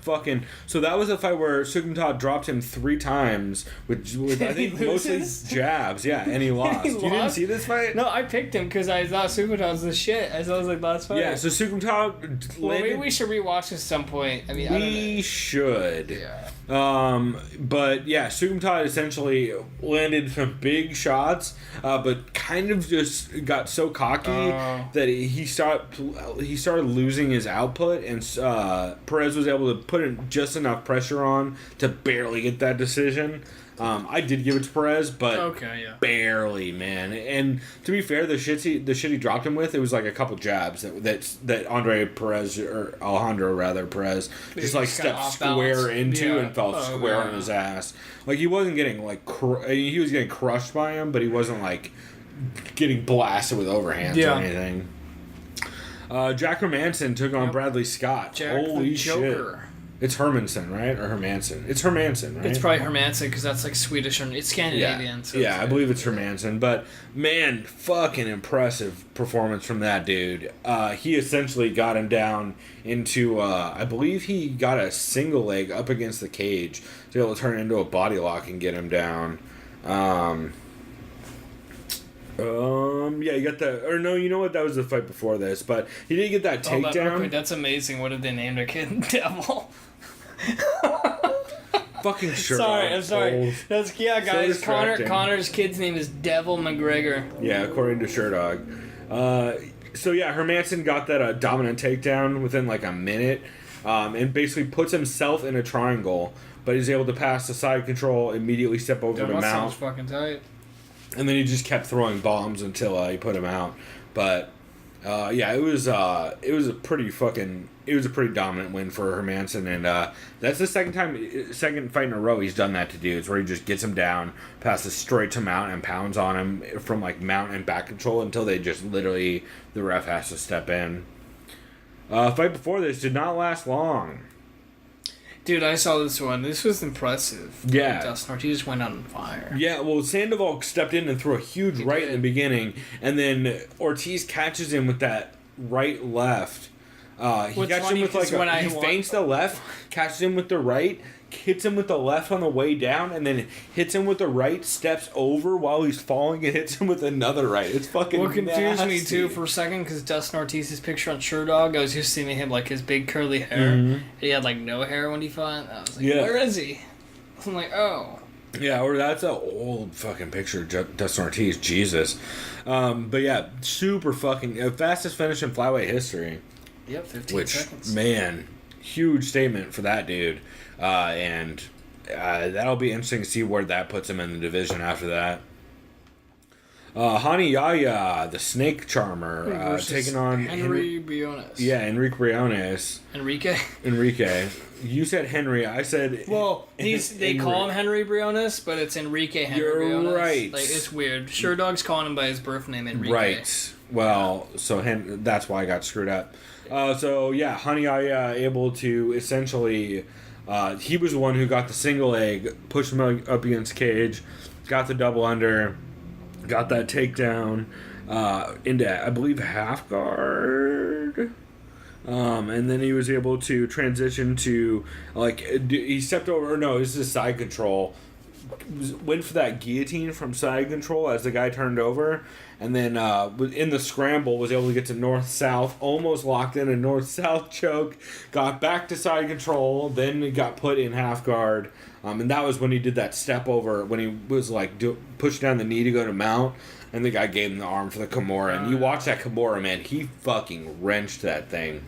fucking. So that was a fight where Sukumtad dropped him 3 times with I think mostly jabs. Yeah, and he lost. You didn't see this fight? No, I picked him because I thought Sukumtad was the shit. I thought it was like last fight. Yeah, so Sukumtad. Well, maybe we should rewatch this at some point. I mean, we should. Yeah. But yeah, Sukumtad essentially landed some big shots, but kind of just got so cocky that he started losing his output, and Perez was able to put in just enough pressure on to barely get that decision. I did give it to Perez, but barely, man. And to be fair, the shit he dropped him with, it was like a couple jabs that Andre Perez, or Alejandro rather Perez, just like stepped square into and fell square on his ass. Like he wasn't getting he was getting crushed by him, but he wasn't like getting blasted with overhands or anything. Jack Hermanson took on Bradley Scott. Holy shit. It's Hermanson, right? Or Hermanson? It's Hermanson, right? It's probably Hermanson because that's like Swedish. It's Scandinavian. Yeah, I believe it's Hermanson. But, man, fucking impressive performance from that dude. He essentially got him down into, I believe he got a single leg up against the cage to be able to turn it into a body lock and get him down. Yeah, you got that. Or no, you know what? That was the fight before this. But he did get that takedown. That's amazing. What did they name their kid? Devil. Fucking sure. I'm sorry. That's guys. So Connor's kid's name is Devil McGregor. Yeah, according to Sherdog. So yeah, Hermanson got that dominant takedown within like a minute, and basically puts himself in a triangle, but he's able to pass the side control, immediately step over to mount. That sounds fucking tight. And then he just kept throwing bombs until he put him out. But yeah, it was a pretty dominant win for Hermanson, and that's the second fight in a row he's done that to dudes, where he just gets him down, passes straight to mount, and pounds on him from like mount and back control until they just literally the ref has to step in. Fight before this did not last long. Dude, I saw this one. This was impressive. Yeah. Dustin Ortiz went on fire. Yeah, well, Sandoval stepped in and threw a huge right in the beginning, and then Ortiz catches him with that right-left. He catches him with he feints the left, catches him with the right, hits him with the left on the way down, and then hits him with the right, steps over while he's falling, and hits him with another right. It's fucking What confused nasty. me, too, for a second, because Dustin Ortiz's picture on Sherdog, I was used to seeing him, like, his big curly hair. And he had, like, no hair when he fought. I was like, where is he? I'm like, oh. Yeah, or that's an old fucking picture of Dustin Ortiz. Jesus. But yeah, super fucking... fastest finish in flyweight history. Yep, 15 seconds. Man, huge statement for that dude. And that'll be interesting to see where that puts him in the division after that. Hani Yaya, the snake charmer, taking on Henry Briones. Yeah, Enrique Briones. Enrique. You said Henry. I said. Well, they call him Henry Briones, but it's Enrique Henry Briones. You're right. Like, it's weird. Sherdog's calling him by his birth name, Enrique. Right. Well, so that's why I got screwed up. So yeah, Hani Yaya able to essentially. He was the one who got the single leg, pushed him up against cage, got the double under, got that takedown into, I believe, half guard. And then he was able to transition to, like, he stepped over, no, this is side control. Went for that guillotine from side control as the guy turned over. And then in the scramble was able to get to north-south, almost locked in a north-south choke, got back to side control, then he got put in half guard. And that was when he did that step over, when he was like pushed down the knee to go to mount, and the guy gave him the arm for the Kimura. And you watch that Kimura, man, he fucking wrenched that thing.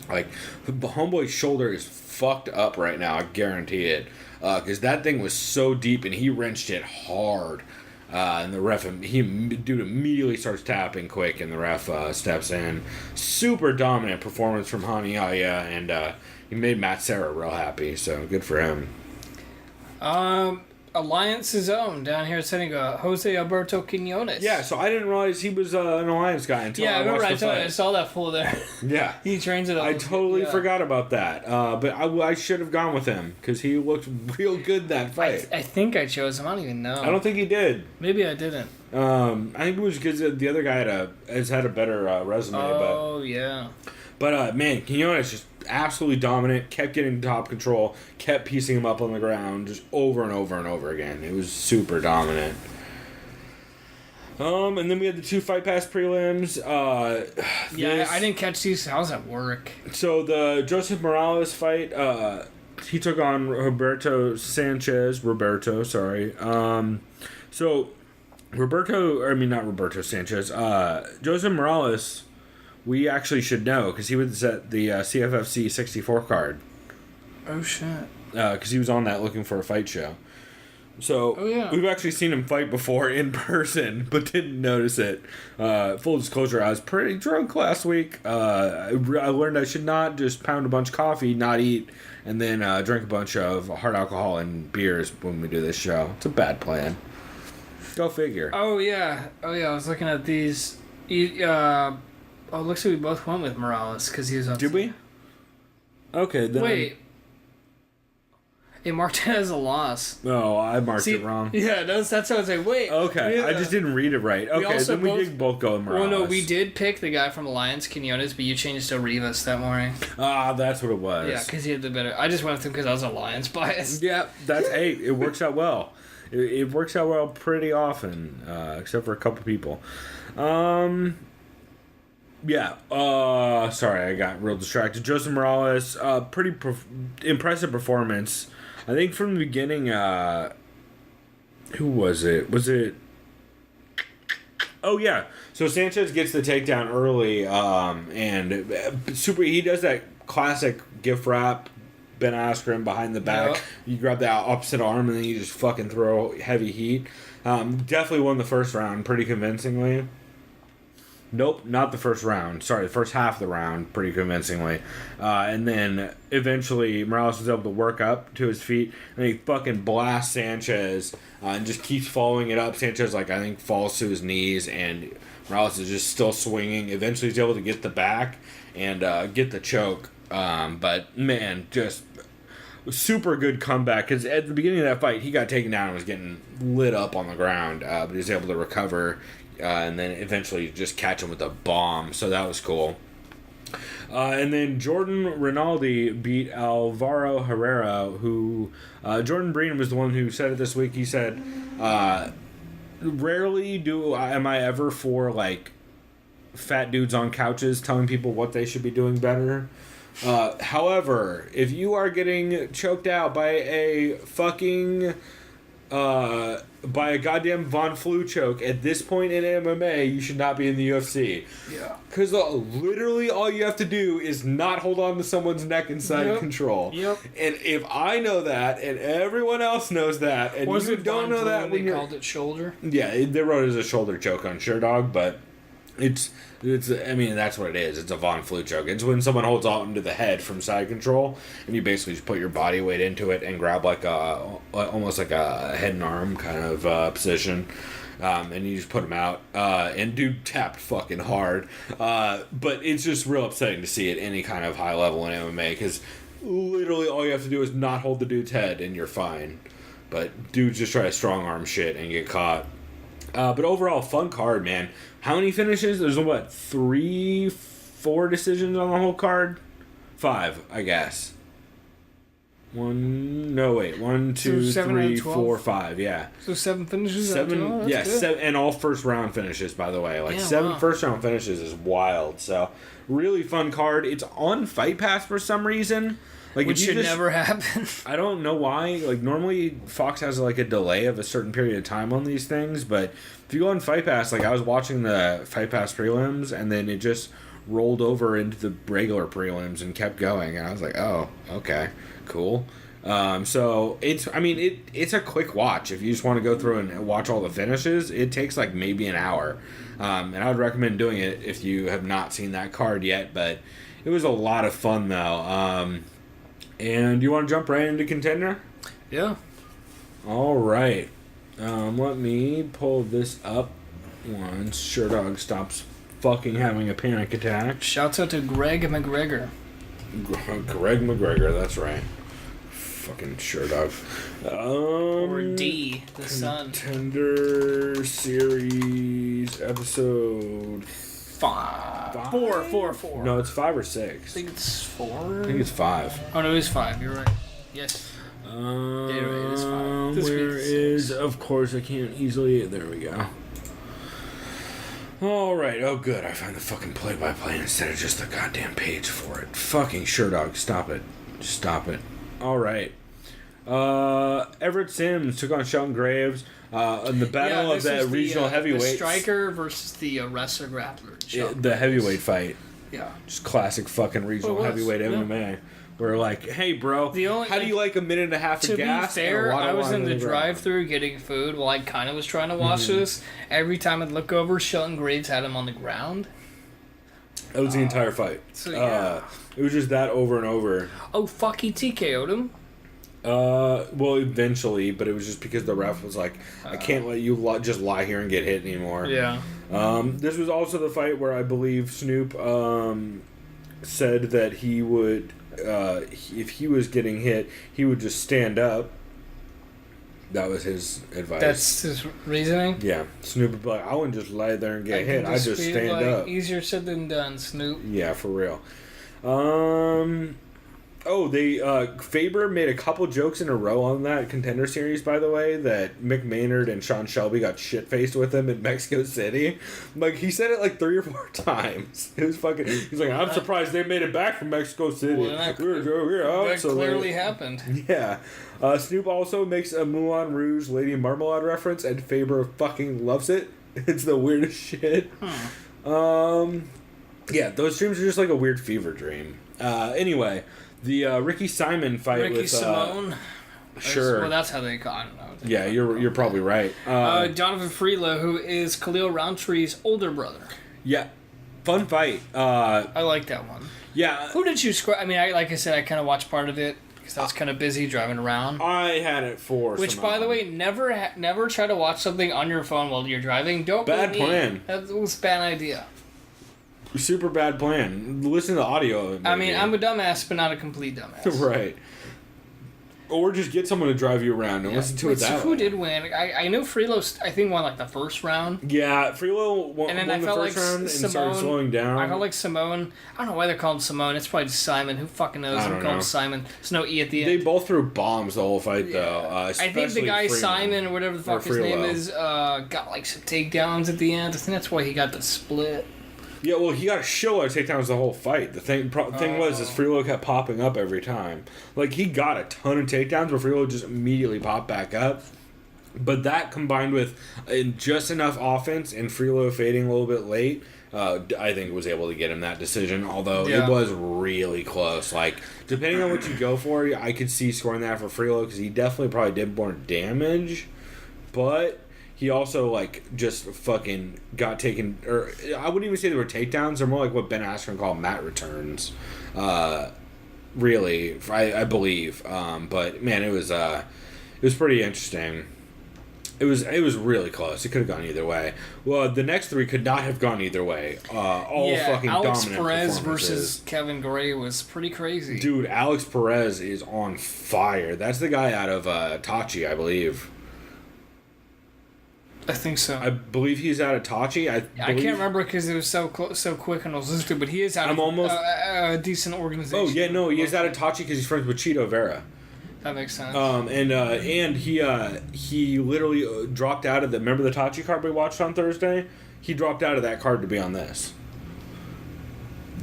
Like, the homeboy's shoulder is fucked up right now, I guarantee it. Because that thing was so deep, and he wrenched it hard. And the ref, dude immediately starts tapping quick, and the ref steps in. Super dominant performance from Hani Yaya, and he made Matt Serra real happy, so good for him. Alliance's own down here sitting Jose Alberto Quinones. Yeah, so I didn't realize he was an Alliance guy until I watched the fight. I saw that fool there. Yeah. He trains it up. I totally forgot about that. But I should have gone with him because he looked real good that fight. I think I chose him. I don't even know. I don't think he did. Maybe I didn't. I think it was because the other guy has had a better resume. Oh, yeah. But, man, Quinones just absolutely dominant, kept getting top control, kept piecing him up on the ground just over and over and over again. It was super dominant. And then we had the 2 Fight Pass prelims. I didn't catch these. I was at work. So the Joseph Morales fight, he took on Roberto, sorry. So not Roberto Sanchez. Joseph Morales, we actually should know because he was at the CFFC 64 card. Oh, shit. Because he was on that looking for a fight show. So, we've actually seen him fight before in person, but didn't notice it. Full disclosure, I was pretty drunk last week. I learned I should not just pound a bunch of coffee, not eat, and then drink a bunch of hard alcohol and beers when we do this show. It's a bad plan. Go figure. Oh, yeah. I was looking at these. Looks like we both went with Morales because he was on. Did we? Okay, then. Wait. It marked it as a loss. Oh, I marked it wrong. Yeah, that's how I was like, wait. Okay, I just didn't read it right. Okay, then we did both go with Morales. Well, no, we did pick the guy from Alliance, Quinones, but you changed to Rivas that morning. Ah, that's what it was. Yeah, because he had the better... I just went with him because I was Alliance biased. Yeah, hey, it works out well. It works out well pretty often, except for a couple people. Sorry, I got real distracted. Joseph Morales, pretty impressive performance. I think from the beginning, who was it? Oh, yeah. So Sanchez gets the takedown early, and he does that classic gift wrap, Ben Askren behind the back. Yep. You grab that opposite arm, and then you just fucking throw heavy heat. Definitely won the first round pretty convincingly. Nope, not the first round. Sorry, the first half of the round, pretty convincingly. And then eventually Morales was able to work up to his feet, and he fucking blasts Sanchez and just keeps following it up. Sanchez, I think, falls to his knees, and Morales is just still swinging. Eventually he's able to get the back and get the choke. But, man, just super good comeback, because at the beginning of that fight, he got taken down and was getting lit up on the ground, but he was able to recover. And then eventually just catch him with a bomb. So that was cool. And then Jordan Rinaldi beat Alvaro Herrera, who... Jordan Breen was the one who said it this week. He said, rarely am I ever for, fat dudes on couches telling people what they should be doing better. However, if you are getting choked out by a fucking... by a goddamn Von Flue choke at this point in MMA, you should not be in the UFC. Yeah. Because literally all you have to do is not hold on to someone's neck and side control. Yep. And if I know that, and everyone else knows that, and you don't know that when they called it shoulder? Yeah, they wrote it as a shoulder choke on Sherdog, but it's that's what it is. It's a Von Flue choke. It's when someone holds on to the head from side control, and you basically just put your body weight into it and grab almost like a head and arm kind of position, and you just put them out. And dude tapped fucking hard, but it's just real upsetting to see at any kind of high level in MMA, because literally all you have to do is not hold the dude's head and you're fine. But dudes just try to strong arm shit and get caught. But overall, fun card, man. How many finishes? There's 4 decisions on the whole card? 5, I guess. 1, 2, 3, 4, 5. Yeah. So 7 finishes. 7, yeah, 7, and all first round finishes. By the way, 7 first round finishes is wild. So really fun card. It's on Fight Pass for some reason. Which should never happen. I don't know why. Normally Fox has a delay of a certain period of time on these things, but if you go on Fight Pass, I was watching the Fight Pass prelims, and then it just rolled over into the regular prelims and kept going, and I was like, oh, okay, cool. So it's a quick watch. If you just want to go through and watch all the finishes, it takes maybe an hour. And I would recommend doing it if you have not seen that card yet, but it was a lot of fun though. And you want to jump right into Contender? Yeah. All right. Let me pull this up once Sherdog stops fucking having a panic attack. Shouts out to Greg McGregor. Greg McGregor, that's right. Fucking Sherdog. Or D, the son. Contender Series episode 5. 4. No, it's 5 or 6. I think it's 4. I think it's 5. Oh no, it's 5. You're right. Yes. It is 5. This Where week's is? 6. Of course, I can't easily. There we go. All right. Oh, good. I found the fucking play-by-play instead of just the goddamn page for it. Fucking sure, dog. Stop it. Just stop it. All right. Everett Sims took on Shelton Graves in the battle of the regional heavyweights. The striker versus the wrestler grappler. The heavyweight fight. Yeah. Just classic fucking regional heavyweight MMA. We're like, hey, bro, how do you like a minute and a half of gas? To be fair, I was in the drive-thru getting food while I kind of was trying to watch this. Every time I'd look over, Shelton Graves had him on the ground. That was the entire fight. So, yeah. It was just that over and over. Oh, fuck, he TKO'd him? Well, eventually, but it was just because the ref was like, I can't let you just lie here and get hit anymore. Yeah. This was also the fight where I believe Snoop said that he would, if he was getting hit, he would just stand up. That was his advice. That's his reasoning? Yeah. Snoop would be like, I wouldn't just lie there and get hit. I just stand up. Easier said than done, Snoop. Yeah, for real. Faber made a couple jokes in a row on that Contender series, by the way, that Mick Maynard and Sean Shelby got shit-faced with him in Mexico City. Like, he said it like 3 or 4 times. It was fucking... He's like, I'm surprised they made it back from Mexico City. Well, that clearly happened. Yeah. Snoop also makes a Moulin Rouge Lady Marmalade reference, and Faber fucking loves it. It's the weirdest shit. Yeah, those dreams are just like a weird fever dream. Anyway... The Ricky Simon fight with Simone. Sure. Well, that's how they call. I don't know. Yeah, you're probably right. Jonathan Freelo, who is Khalil Rountree's older brother. Yeah, fun fight. I like that one. Yeah. Who did you score? I mean, like I said, I kind of watched part of it because I was kind of busy driving around. I had it for. Which, by the way, never try to watch something on your phone while you're driving. Don't. Bad plan. That was a bad idea. Super bad plan. Listen to the audio. Maybe. I mean, I'm a dumbass, but not a complete dumbass. Right. Or just get someone to drive you around and listen to it that way. Who did win? I know Freelo, I think, won like the first round. Yeah, Freelo won the first round and started slowing down. I felt like Simone. I don't know why they're called Simone. It's probably Simon. Who fucking knows? They're called Simon. There's no E at the end. They both threw bombs the whole fight, though. I think the guy Simon or whatever the fuck his name is got like some takedowns at the end. I think that's why he got the split. Yeah, well, he got a shitload of takedowns the whole fight. The thing was, is Freelo kept popping up every time. Like, he got a ton of takedowns, but Freelo just immediately popped back up. But that combined with just enough offense and Freelo fading a little bit late, I think was able to get him that decision. Although it was really close. Like, depending on what you go for, I could see scoring that for Freelo because he definitely probably did more damage. But... he also, like, just fucking got taken... Or I wouldn't even say they were takedowns. They're more like what Ben Askren called mat returns. Really, I believe. But, man, it was pretty interesting. It was really close. It could have gone either way. Well, the next 3 could not have gone either way. Fucking Alex dominant Perez performances. versus Kevin Gray was pretty crazy. Dude, Alex Perez is on fire. That's the guy out of Tachi, I believe. I think so. I believe he's out of Tachi. I can't remember because it was so quick and I was listening to, but he is out of a decent organization. Oh, yeah, no, he is out of Tachi because he's friends with Cheeto Vera. That makes sense. And he literally dropped out of the... Remember the Tachi card we watched on Thursday? He dropped out of that card to be on this.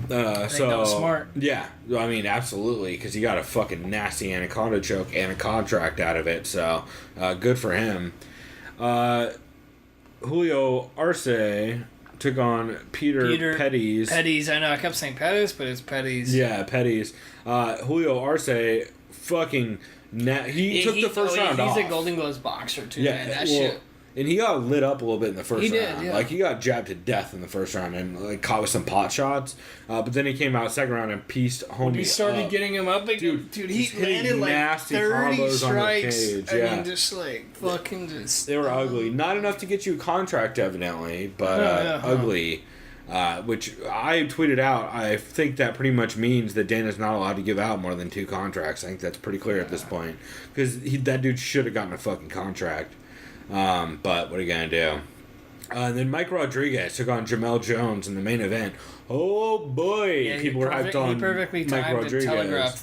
I think that was smart. Yeah, I mean, absolutely, because he got a fucking nasty anaconda choke and a contract out of it, so good for him. Julio Arce took on Peter Pettis. Pettis, I know, I kept saying Pettis, but it's Pettis. Yeah, Pettis. Julio Arce fucking... He took the first round off. He's a Golden Gloves boxer, too, man. That shit... And he got lit up a little bit in the first round. He did, yeah. Like, he got jabbed to death in the first round and, like, caught with some pot shots. But then he came out second round and pieced homie When he started getting him up, dude, he landed like 30 strikes. Yeah. I mean, just like, fucking just... They were ugly. Not enough to get you a contract, evidently, but ugly. Which I tweeted out. I think that pretty much means that Dana's not allowed to give out more than 2 contracts. I think that's pretty clear at this point. Because that dude should have gotten a fucking contract. But what are you going to do? And then Mike Rodriguez took on Jamel Jones in the main event. Oh boy, Yeah, people were hyped on He perfectly Mike timed Rodriguez. to telegraph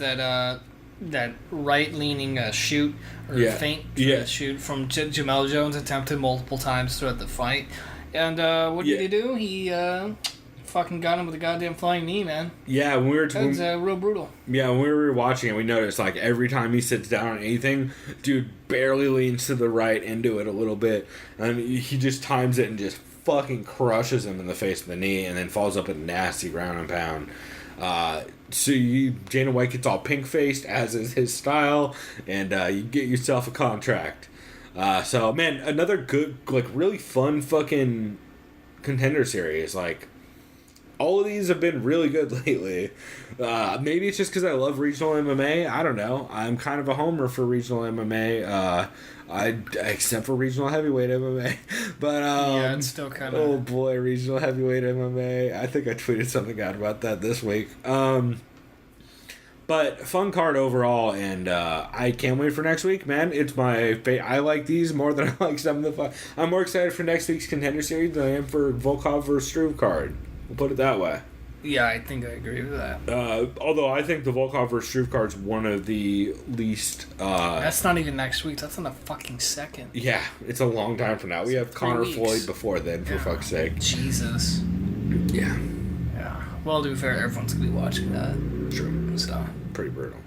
that right-leaning shoot or feint shoot from Jamel Jones, attempted multiple times throughout the fight. And what did he do? He fucking got him with a goddamn flying knee, man. Yeah, when we were That was real brutal. Yeah, when we were watching it, we noticed like every time he sits down on anything, dude barely leans to the right into it a little bit, and he just times it and just fucking crushes him in the face with the knee, and then falls up a nasty ground and pound. So Dana White gets all pink faced, as is his style, and you get yourself a contract. So man, another good, like really fun fucking Contender series. Like all of these have been really good lately. Maybe it's just because I love regional MMA. I don't know. I'm kind of a homer for regional MMA. Except for regional heavyweight MMA. But yeah, it's still kind of. Oh boy, regional heavyweight MMA. I think I tweeted something out about that this week. But fun card overall, and I can't wait for next week, man. It's my I like these more than I like some of the. I'm more excited for next week's Contender series than I am for Volkov versus Struve card. We'll put it that way. Yeah, I think I agree with that. Although I think the Volkov versus Struve card's one of the least. That's not even next week. That's on the fucking 2nd. Yeah, it's a long time from now. We have Conor Floyd before then, for fuck's sake. Jesus. Yeah. Yeah. Well, to be fair, everyone's gonna be watching that. True. So. Pretty brutal.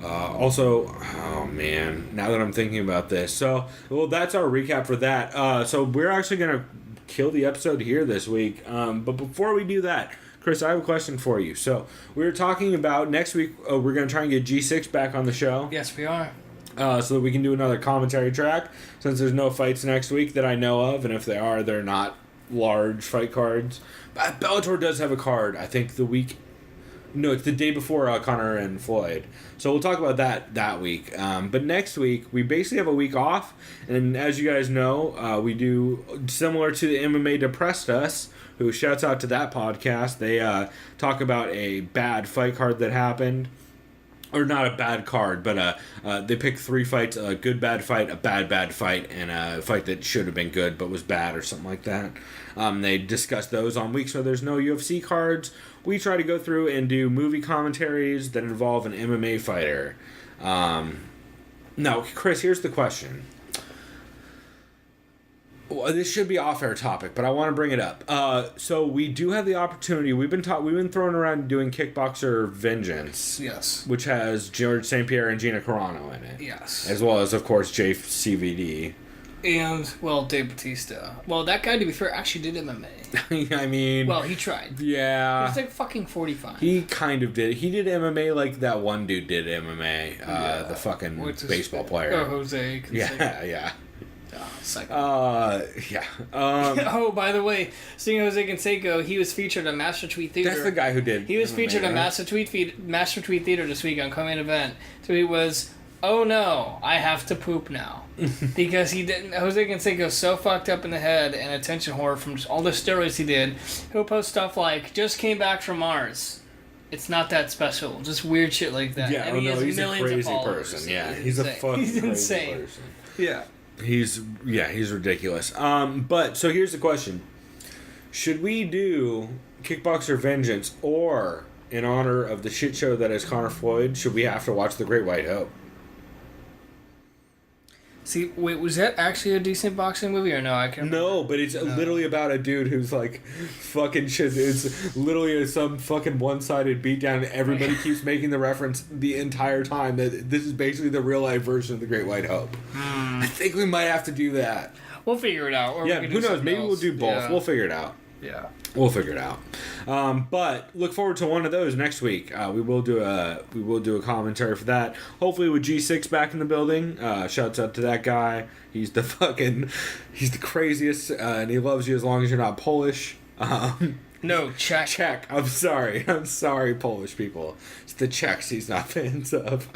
Also, oh man, now that I'm thinking about this, that's our recap for that. So we're actually gonna kill the episode here this week. But before we do that, Chris, I have a question for you. So we were talking about next week. We're gonna try and get G6 back on the show. Yes, we are. So that we can do another commentary track. Since there's no fights next week that I know of, and if they are, they're not large fight cards. But Bellator does have a card. I think the week. No, it's the day before Conor and Floyd. So we'll talk about that week. But next week, we basically have a week off. And as you guys know, we do similar to the MMA Depressed Us, who shouts out to that podcast. They talk about a bad fight card that happened. Or not a bad card, but they pick 3 fights, a good bad fight, a bad fight, and a fight that should have been good but was bad or something like that. They discuss those on weeks where there's no UFC cards. We try to go through and do movie commentaries that involve an MMA fighter. Now, Chris, here's the question. Well, this should be off-air topic, but I want to bring it up. So we do have the opportunity. We've been throwing around doing Kickboxer Vengeance. Yes. Which has George St. Pierre and Gina Carano in it. Yes. As well as, of course, JCVD. And, well, Dave Bautista. Well, that guy, to be fair, actually did MMA. I mean... Well, he tried. Yeah. He was like fucking 45. He kind of did. He did MMA like that one dude did MMA. The fucking baseball player. Oh, Jose. Yeah. Oh, psycho. Yeah. Oh, by the way, seeing Jose Canseco, he was featured on Master Tweet Theater. That's the guy who did. He was MMA, featured on right? Master Tweet Theater this week on Come-In Event. So he was, oh no, I have to poop now. Because he didn't. Jose Canseco's so fucked up in the head and attention whore from all the steroids he did. He'll post stuff like, just came back from Mars. It's not that special. Just weird shit like that. Yeah, and he has he's a millions crazy of followers. person. Yeah, He's he's a insane. fucking He's crazy insane. person. Yeah. He's ridiculous. But so here's the question: should we do Kickboxer Vengeance, or in honor of the shit show that is Conor Floyd, should we have to watch The Great White Hope? See, wait, was that actually a decent boxing movie or no? I can't remember. No, but it's literally about a dude who's like fucking shit. It's literally some fucking one-sided beatdown, and everybody keeps making the reference the entire time that this is basically the real-life version of The Great White Hope. I think we might have to do that. We'll figure it out. Or Yeah, we can who do knows? Maybe else. we'll do both. Yeah. We'll figure it out. Yeah. We'll figure it out. But look forward to one of those next week. We will do a commentary for that. Hopefully with G6 back in the building. Shouts out to that guy. He's the craziest, and he loves you as long as you're not Polish. No, Czech. Czech. I'm sorry, Polish people. It's the Czechs he's not fans of.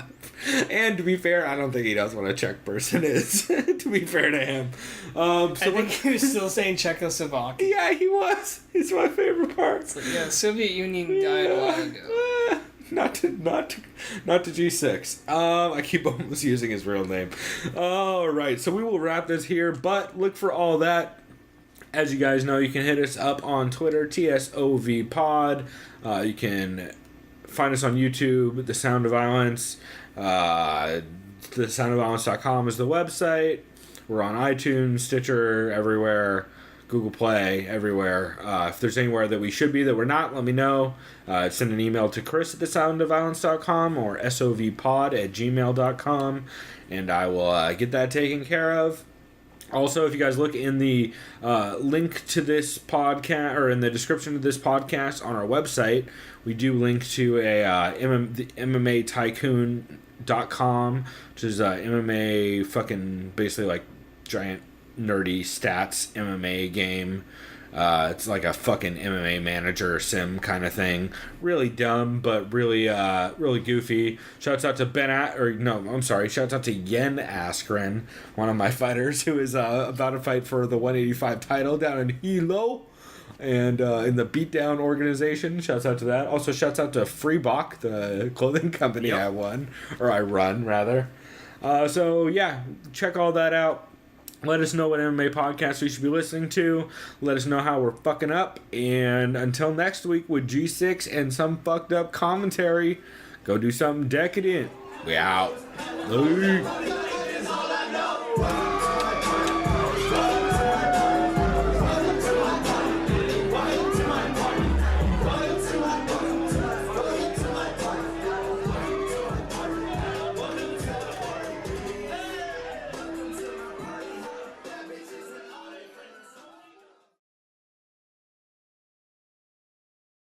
And to be fair, I don't think he knows what a Czech person is. To be fair to him. I think he was still saying Czechoslovakia. Yeah, he was. It's my favorite part. It's like, yeah, Soviet Union died a while ago. Not to G6. I keep almost using his real name. All right, so we will wrap this here, but look for all that As you guys know, you can hit us up on Twitter, TSOV Pod. You can find us on YouTube, The Sound of Violence. TheSoundOfViolence.com is the website. We're on iTunes, Stitcher, everywhere. Google Play, everywhere. If there's anywhere that we should be that we're not, let me know. Send an email to Chris@thesoundofviolence.com or sovpod@gmail.com, and I will get that taken care of. Also, if you guys look in the link to this podcast, or in the description of this podcast on our website, we do link to the MMA Tycoon.com, which is MMA fucking basically like giant nerdy stats MMA game. It's like a fucking MMA manager sim kind of thing. Really dumb, but really goofy. Shouts out to shouts out to Yen Askren, one of my fighters who is about to fight for the 185 title down in Hilo. And in the Beatdown organization, shouts out to that. Also, shouts out to Freebach, the clothing company I run, rather. So, yeah, check all that out. Let us know what MMA podcast we should be listening to. Let us know how we're fucking up. And until next week with G6 and some fucked up commentary, go do something decadent. We out. Bye.